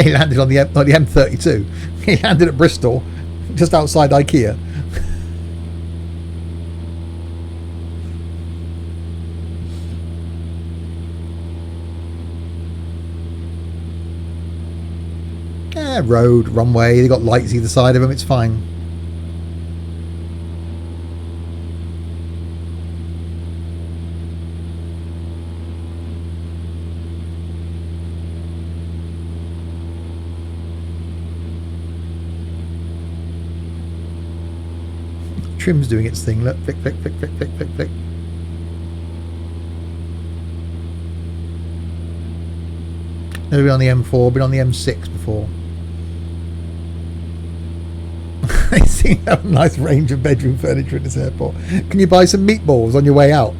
He landed on the M32. He landed at Bristol, just outside IKEA. Road, runway, they got lights either side of them, it's fine. Trim's doing its thing, look, flick, flick, flick, flick, flick, flick, flick. Never been on the M4, been on the M6 before. They seem to have a nice range of bedroom furniture at this airport. Can you buy some meatballs on your way out?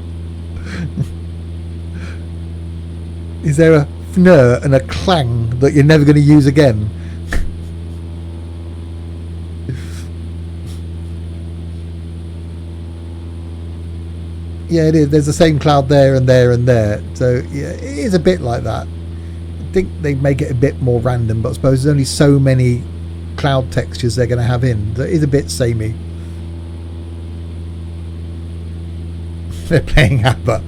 Is there a fnur and a clang that you're never going to use again? Yeah, it is. There's the same cloud there and there and there. So, yeah, it is a bit like that. I think they make it a bit more random, but I suppose there's only so many cloud textures they're going to have in. That is a bit samey. They're playing ABBA,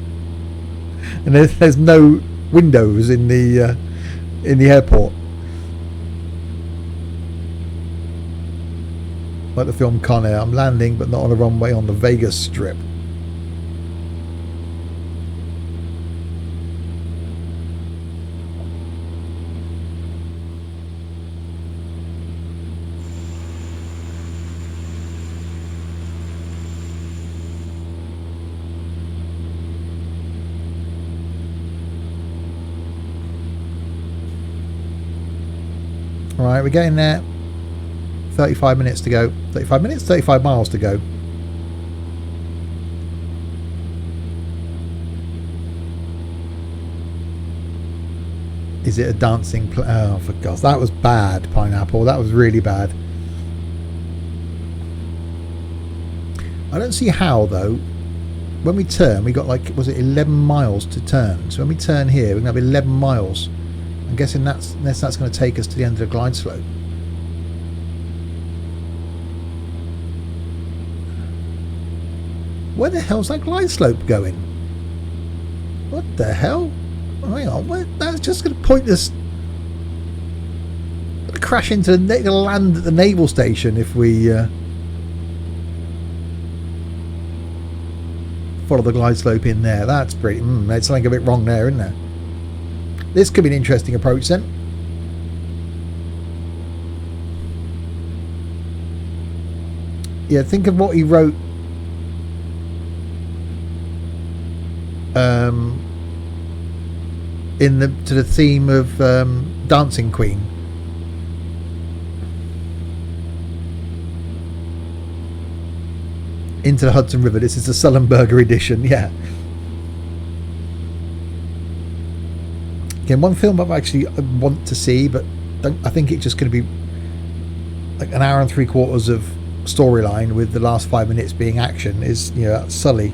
and there's no windows in the airport, like the film Con Air. I'm landing, but not on a runway on the Vegas Strip. Right, we're getting there. 35 minutes to go. 35 minutes? 35 miles to go. Is it a dancing... oh, for gosh. That was bad, Pineapple. That was really bad. I don't see how, though. When we turn, we got like, was it 11 miles to turn? So when we turn here, we're going to have 11 miles. I'm guessing that's going to take us to the end of the glide slope. Where the hell's that glide slope going? What the hell? Oh, hang on, that's just going to point us... crash into the land at the naval station if we follow the glide slope in there. That's pretty... there's something a bit wrong there, isn't there? This could be an interesting approach then. Yeah, think of what he wrote to the theme of Dancing Queen. Into the Hudson River. This is the Sullenberger edition, yeah. Again, one film I actually want to see, but I think it's just going to be like an hour and 3/4 of storyline with the last 5 minutes being action. Is, you know, Sully.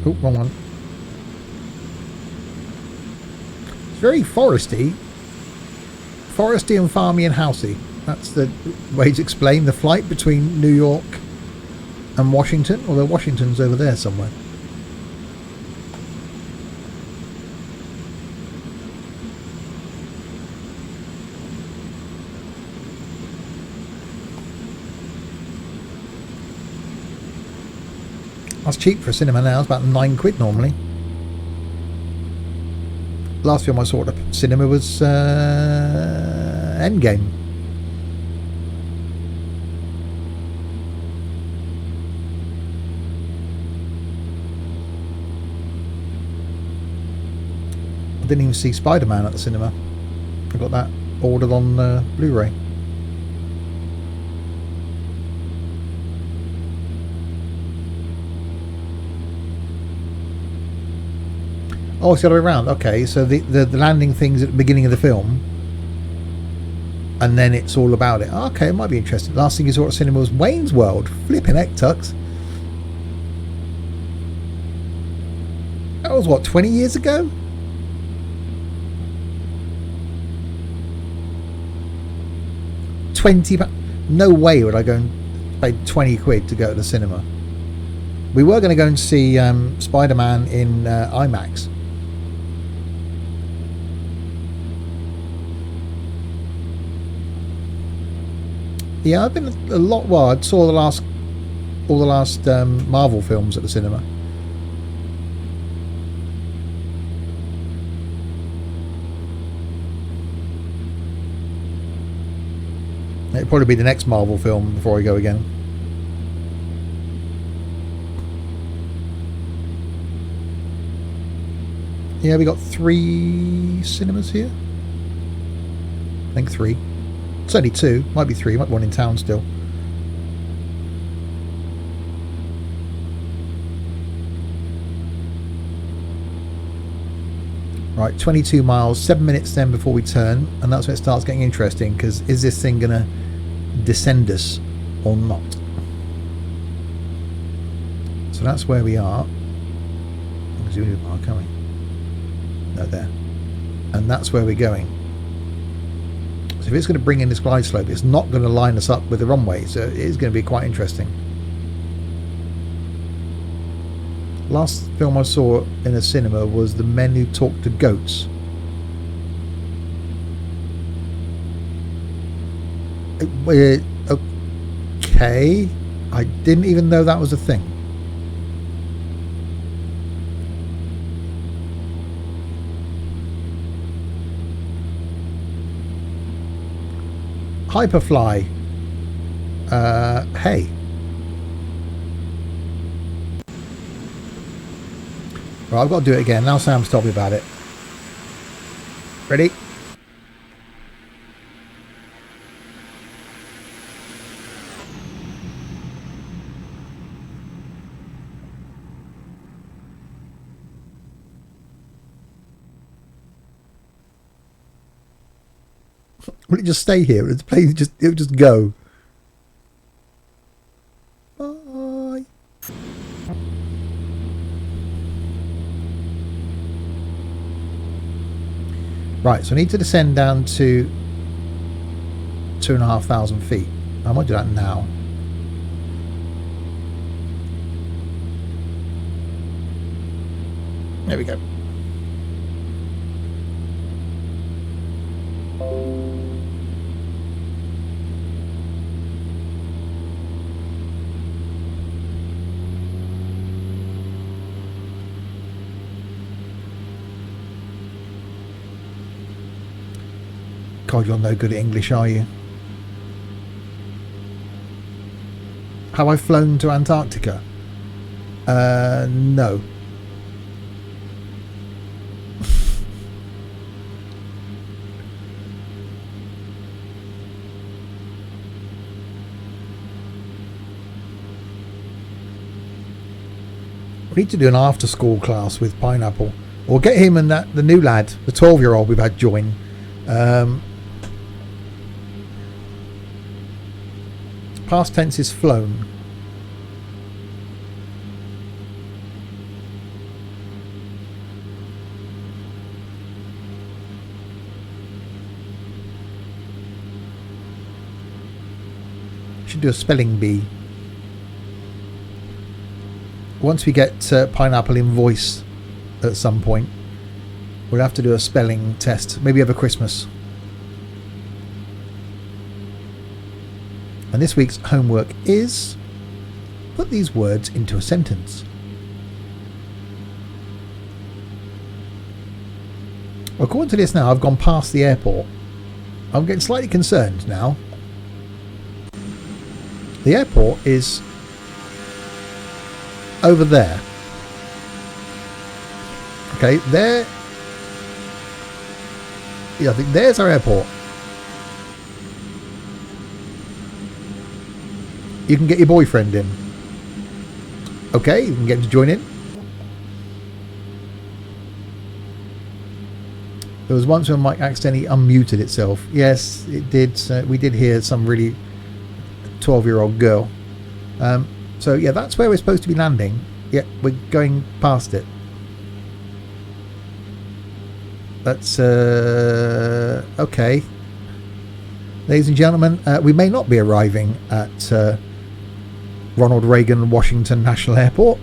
Oh, wrong one. It's very foresty. Foresty and farmy and housey. That's the way to explain the flight between New York and Washington. Although Washington's over there somewhere. That's cheap for a cinema now. It's about £9 normally. Last film I saw at the cinema was Endgame. I didn't even see Spider-Man at the cinema. I got that ordered on Blu-ray. Oh, it's the other way around. Okay, so the landing thing's at the beginning of the film, and then it's all about it. Okay, it might be interesting. Last thing you saw at cinema was Wayne's World. Flipping heck, Tux. That was what, 20 years ago? No way would I go and pay £20 to go to the cinema. We were going to go and see Spider-Man in IMAX. Yeah, I've been a lot. Well, I saw all the last Marvel films at the cinema. It'll probably be the next Marvel film before I go again. Yeah, we got 3 cinemas here. I think 3. It's only 2. Might be 3. Might be one in town still. Right, 22 miles, 7 minutes then before we turn, and that's when it starts getting interesting, because is this thing going to descend us or not? So that's where we are. Zoom in, can't we? No, there. And that's where we're going. So if it's going to bring in this glide slope, it's not going to line us up with the runway, so it is going to be quite interesting. Last film I saw in a cinema was The Men Who Talk to Goats. Okay, I didn't even know that was a thing. Hyperfly. Hey. Right, I've got to do it again. Now Sam's told me about it. Ready? Will it just stay here? The plane it would just go. Bye. Right, so I need to descend down to 2,500 feet. I might do that now. There we go. God, you're no good at English, are you? Have I flown to Antarctica? No. We need to do an after-school class with Pineapple, or get him and the new lad, the 12-year-old we've had join. Past tense is flown. Should do a spelling bee. Once we get Pineapple in voice at some point, we'll have to do a spelling test, maybe over Christmas. And this week's homework is put these words into a sentence. According to this now, I've gone past the airport. I'm getting slightly concerned now. The airport is over there. Okay, there. Yeah, I think there's our airport. You can get your boyfriend in. Okay, you can get him to join in. There was once when Mike accidentally unmuted itself. Yes, it did. We did hear some really 12-year-old girl. So yeah, that's where we're supposed to be landing. Yeah, we're going past it. That's okay. Ladies and gentlemen, we may not be arriving at Ronald Reagan Washington National Airport,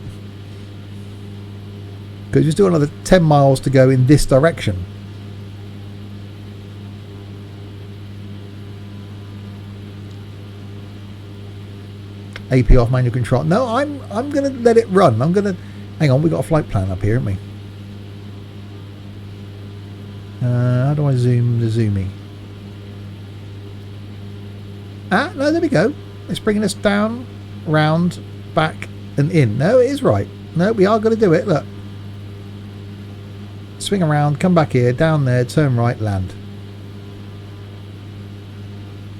because we've still got another 10 miles to go in this direction. AP off, manual control. No, I'm gonna let it run. I'm gonna hang on. We got a flight plan up here, haven't we? How do I zoom the zoomy? Ah, no, there we go. It's bringing us down, round, back, and in. No, it is right. No, we are going to do it. Look. Swing around, come back here, down there, turn right, land.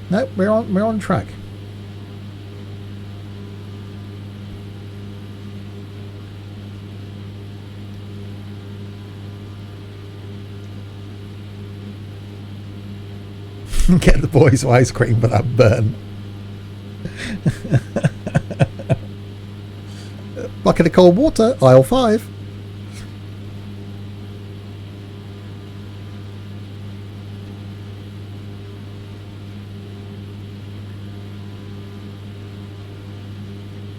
No, we're on track. Get the boys ice cream for that burn. Bucket of cold water, aisle 5.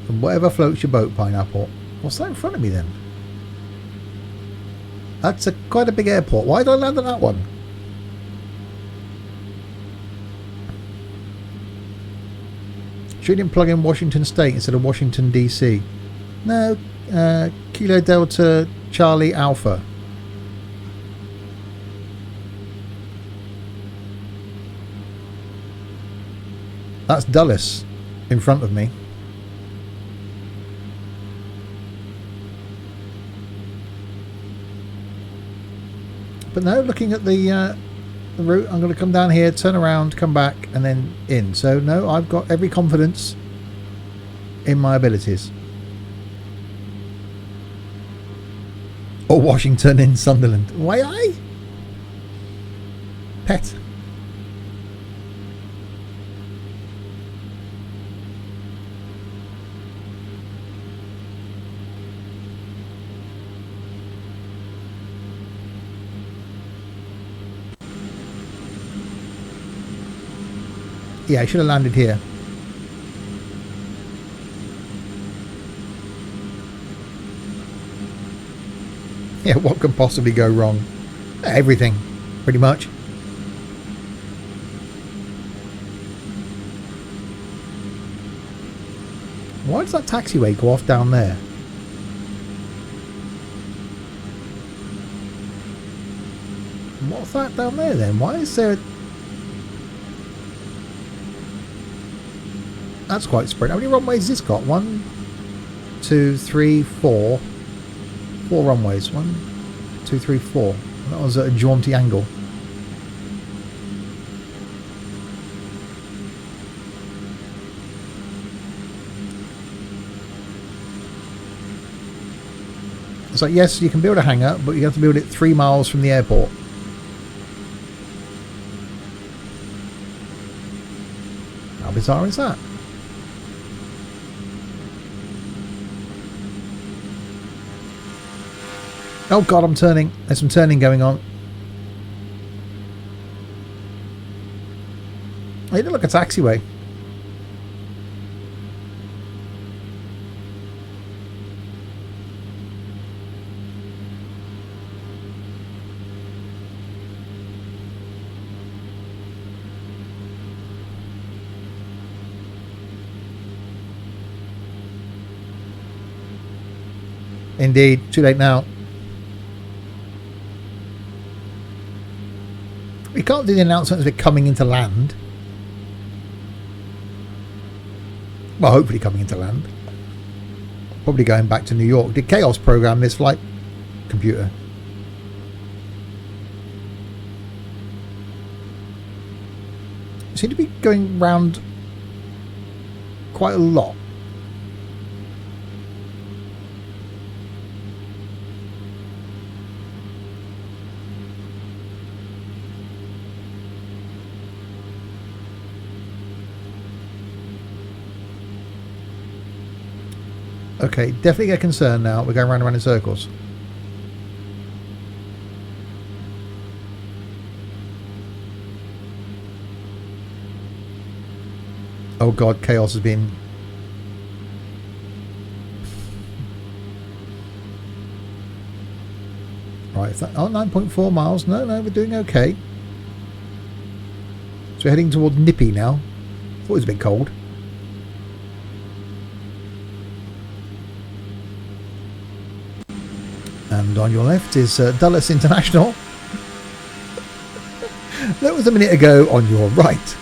And whatever floats your boat, Pineapple. What's that in front of me then? That's quite a big airport. Why did I land at that one? Shouldn't plug in Washington State instead of Washington D.C. No, Kilo Delta Charlie Alpha. That's Dulles in front of me. But no, looking at the route, I'm going to come down here, turn around, come back, and then in. So no, I've got every confidence in my abilities. Or Washington in Sunderland. Why I? Pet. Yeah, I should have landed here. Yeah, what could possibly go wrong? Everything, pretty much. Why does that taxiway go off down there? What's that down there then? Why is there... That's quite spread. How many runways has this got? 1, 2, 3, 4. 4 runways. 1, 2, 3, 4. That was at a jaunty angle. It's like, yes, you can build a hangar, but you have to build it 3 miles from the airport. How bizarre is that? Oh god, I'm turning. There's some turning going on. It looked like a taxiway. Indeed, too late now. We can't do the announcement of it coming into land. Well, hopefully coming into land. Probably going back to New York. Did Chaos program this flight computer? Seem to be going round quite a lot. Okay, definitely get concerned now. We're going round and round in circles. Oh god, Chaos has been... Right, is that... Oh, 9.4 miles. No, we're doing okay. So we're heading towards Nippy now. Thought it was a bit cold. And on your left is Dulles International. That was a minute ago on your right.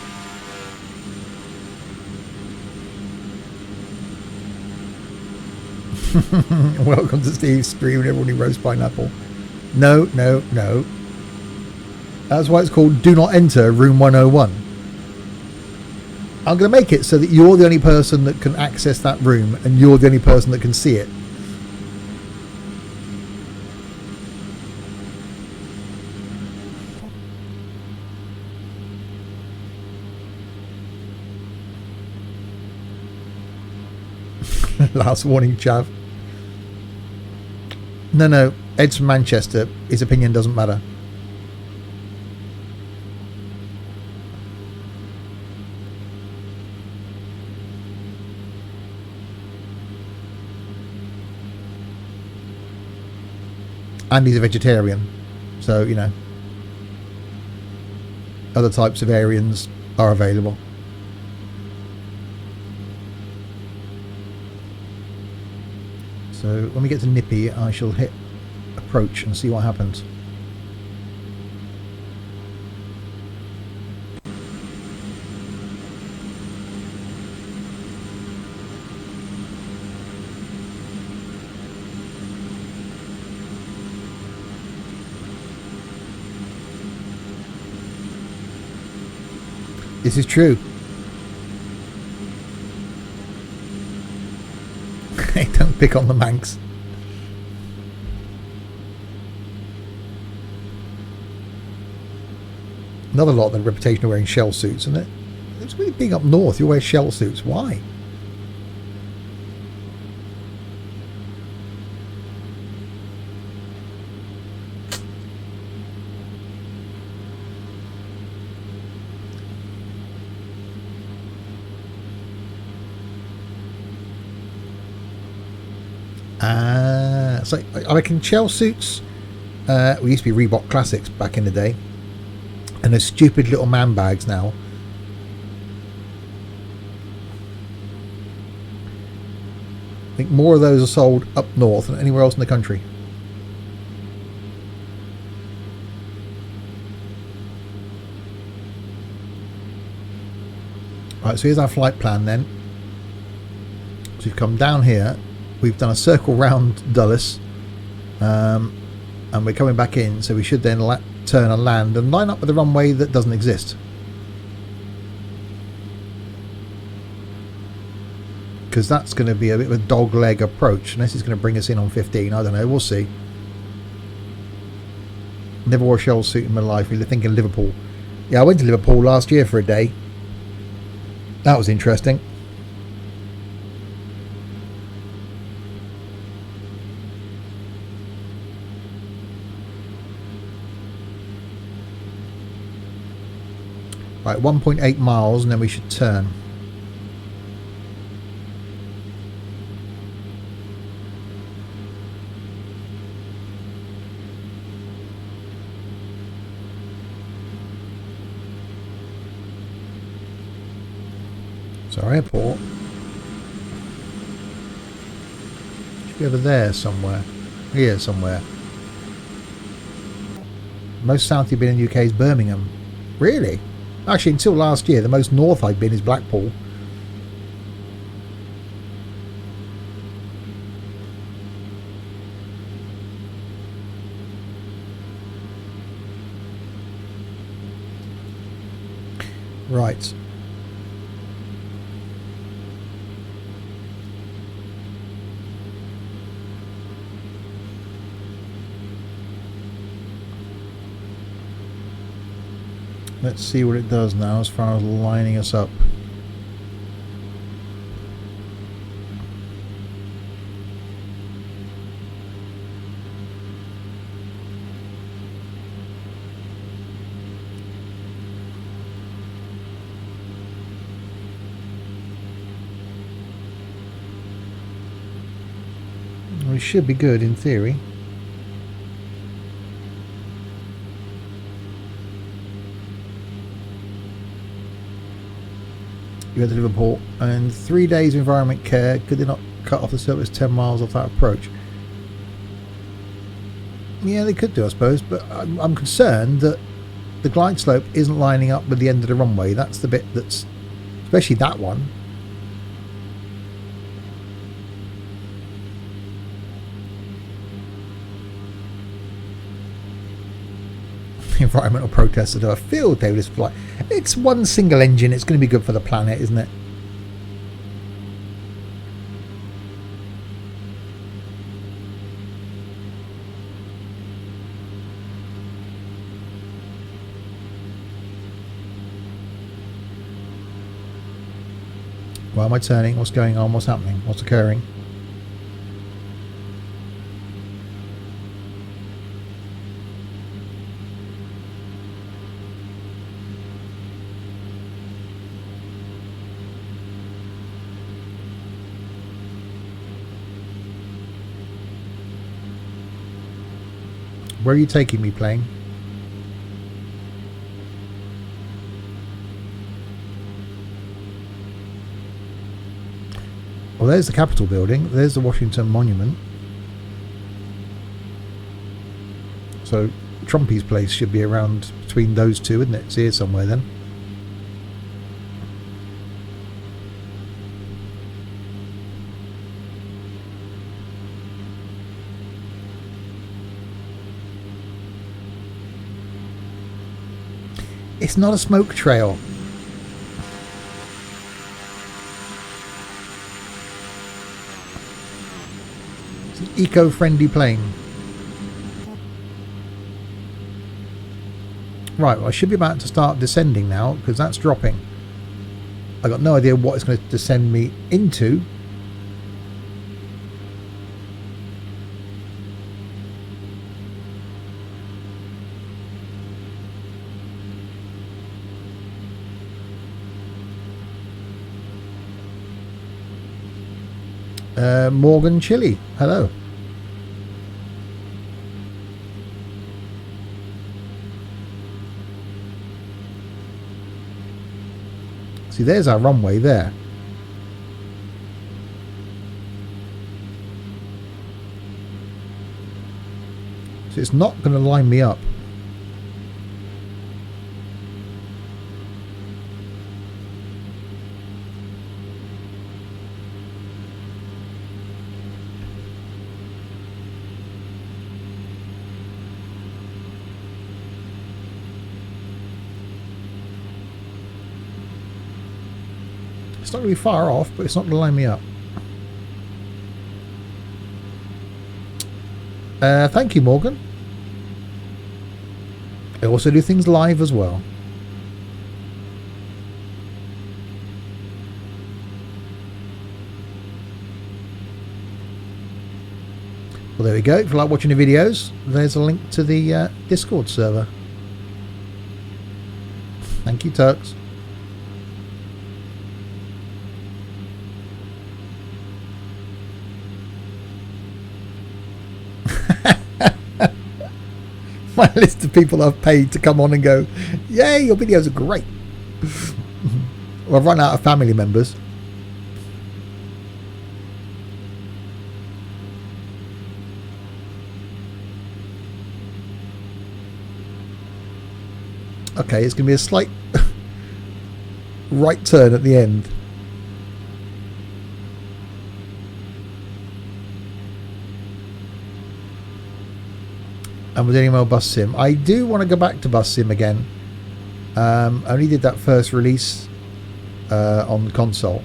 Welcome to Steve's stream and everyone who roasts pineapple. No. That's why it's called Do Not Enter Room 101. I'm going to make it so that you're the only person that can access that room and you're the only person that can see it. Last warning, chav. No, Ed's from Manchester. His opinion doesn't matter. And he's a vegetarian. So, you know, other types of Aryans are available. So when we get to Nippy, I shall hit approach and see what happens. This is true. Don't pick on the Manx. Another lot of the reputation of wearing shell suits, and it's really big up north. You wear shell suits. Why? So I reckon shell suits. We used to be Reebok Classics back in the day, and those stupid little man bags now. I think more of those are sold up north than anywhere else in the country. Right, so here's our flight plan then. So we've come down here. We've done a circle round Dulles, and we're coming back in, so we should then turn and land and line up with the runway that doesn't exist. Because that's going to be a bit of a dog leg approach, unless it's going to bring us in on 15. I don't know, we'll see. Never wore a shell suit in my life. We're thinking Liverpool. Yeah, I went to Liverpool last year for a day. That was interesting. Right, 1.8 miles and then we should turn. So our airport should be over there somewhere. Here somewhere. Most south you've been in the UK is Birmingham. Really? Actually, until last year, the most north I'd been is Blackpool. Right. Let's see what it does now as far as lining us up. We should be good in theory. You had to Liverpool, and 3 days of environment care. Could they not cut off the service 10 miles off that approach? Yeah, they could do, I suppose, but I'm concerned that the glide slope isn't lining up with the end of the runway. That's the bit that's, especially that one. Environmental protesters do a field day with this flight. It's one single engine. It's going to be good for the planet, isn't it? Why am I turning? What's going on? What's happening? What's occurring? Where are you taking me, plane? Well, there's the Capitol building. There's the Washington Monument. So Trumpy's place should be around between those two, isn't it? It's here somewhere then. It's not a smoke trail. It's an eco-friendly plane. Right, well, I should be about to start descending now because that's dropping. I got no idea what it's going to descend me into. Morgan Chili, hello. See, there's our runway there. So it's not going to line me up. It's not going to be far off, but it's not going to line me up. Thank you, Morgan. I also do things live as well. Well, there we go. If you like watching the videos, there's a link to the Discord server. Thank you, Turks. My list of people I've paid to come on and go, yay, your videos are great. Well, I've run out of family members. Okay, it's going to be a slight right turn at the end. And with any more bus sim, I do want to go back to bus sim again. I only did that first release on the console.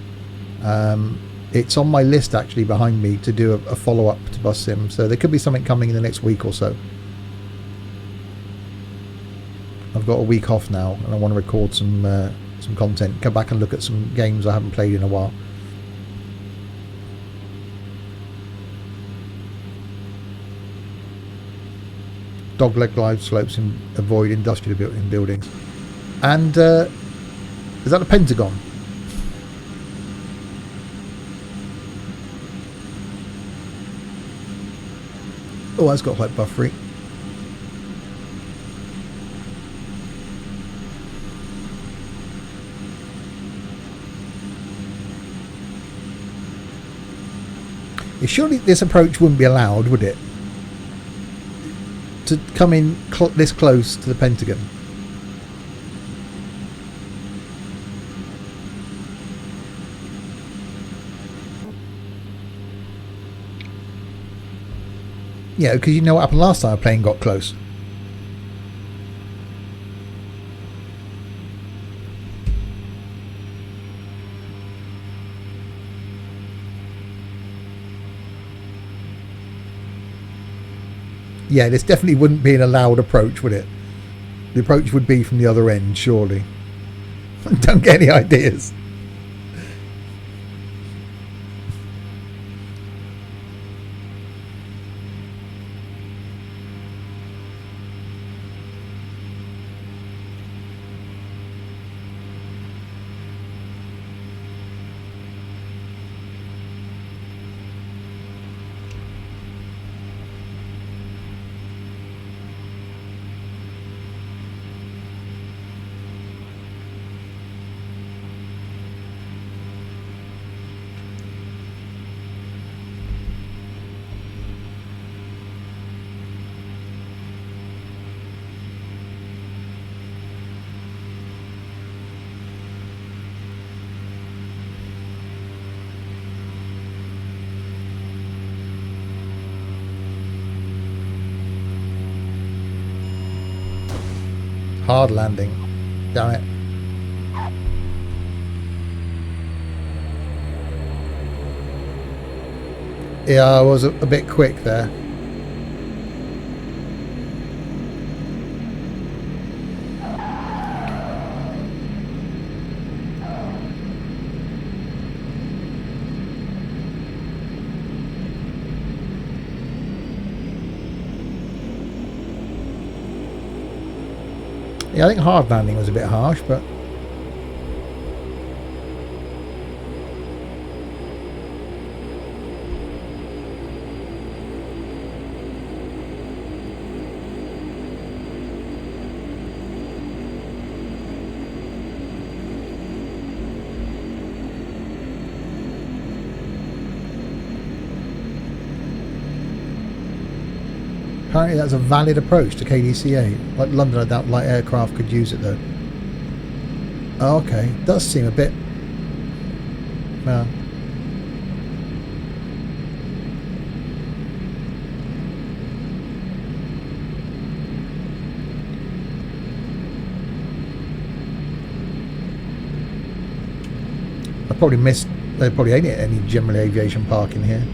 It's on my list actually behind me to do a follow-up to bus sim, so there could be something coming in the next week or so. I've got a week off now and I want to record some content, go back and look at some games I haven't played in a while. Dogleg glide slopes and avoid industrial buildings. And is that the Pentagon? Oh, that's got quite buffery. Surely this approach wouldn't be allowed, would it? To come in this close to the Pentagon. Yeah, because you know what happened last time a plane got close. Yeah, this definitely wouldn't be an allowed approach, would it? The approach would be from the other end, surely. Don't get any ideas. Hard landing. Damn it. Yeah, I was a bit quick there. Yeah, I think hard landing was a bit harsh, but apparently that's a valid approach to KDCA. Like London, I doubt light aircraft could use it though. Oh, okay, does seem a bit. Well, I probably missed. There probably ain't any general aviation park in here.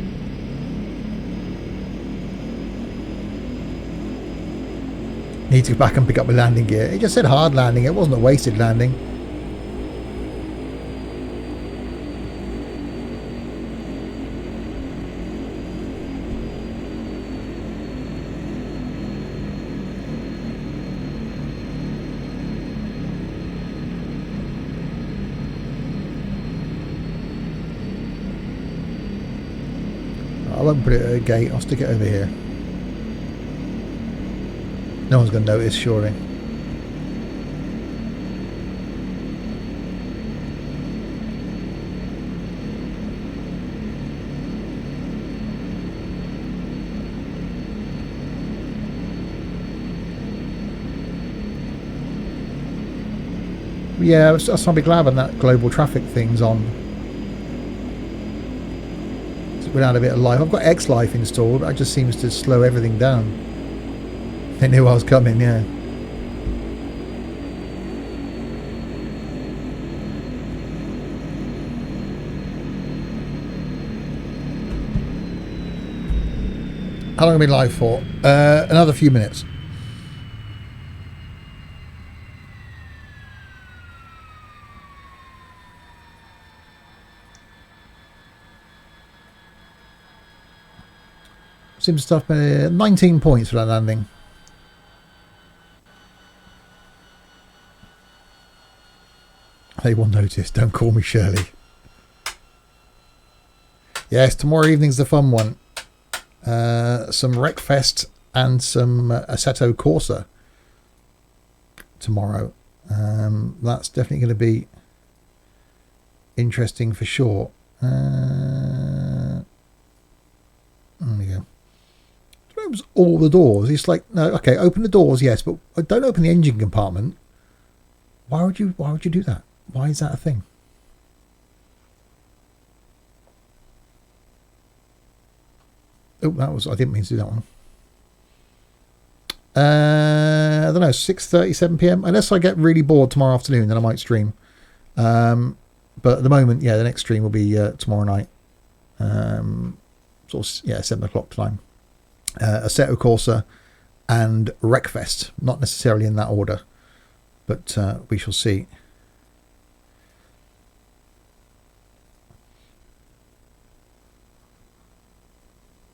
Need to go back and pick up my landing gear. It just said hard landing. It wasn't a wasted landing. I won't put it at a gate. I'll stick it over here. No one's going to notice, surely. Yeah, I'll be glad when that global traffic thing's on. Without a bit of life. I've got X Life installed, but it just seems to slow everything down. They knew I was coming, yeah. How long have I been live for? Another few minutes. Simple stuff, 19 points for that landing. They will notice. Don't call me Shirley. Yes, tomorrow evening's the fun one. Some Wreckfest and some Assetto Corsa tomorrow. That's definitely going to be interesting for sure. There we go. Opens all the doors. It's like, no, okay, open the doors, yes, but don't open the engine compartment. Why would you do that? Why is that a thing? Oh, I didn't mean to do that one. I don't know, 6:30, 7 p.m. Unless I get really bored tomorrow afternoon, then I might stream. But at the moment, yeah, the next stream will be tomorrow night. Sort of, yeah, 7 o'clock time. Assetto Corsa and Wreckfest. Not necessarily in that order, but we shall see.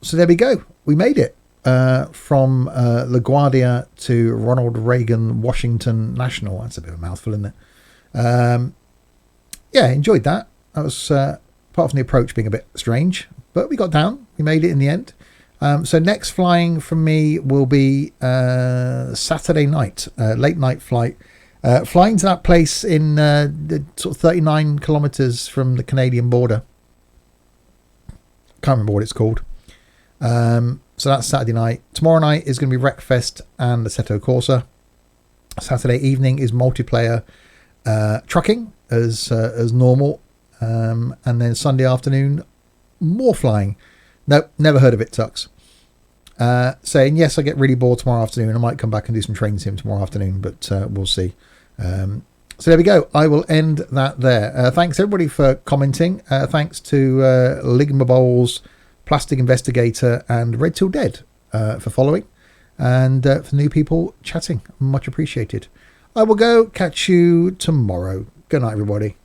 So there we go. We made it from LaGuardia to Ronald Reagan Washington National. That's a bit of a mouthful, isn't it? Yeah, enjoyed that. That was apart from the approach being a bit strange, but we got down. We made it in the end. So next flying from me will be Saturday night, late night flight. Flying to that place in the sort of 39 kilometers from the Canadian border. Can't remember what it's called. So that's Saturday night. Tomorrow night is going to be Wreckfest and Assetto Corsa. Saturday evening is multiplayer trucking as normal. And then Sunday afternoon, more flying. Nope, never heard of it, Tux. saying, yes, I get really bored tomorrow afternoon. I might come back and do some train sim tomorrow afternoon, but we'll see. So there we go. I will end that there. Thanks everybody for commenting. Thanks to Ligma Bowls, Plastic Investigator, and Red Till Dead for following, and for new people chatting. Much appreciated. I will go. Catch you tomorrow. Good night, everybody.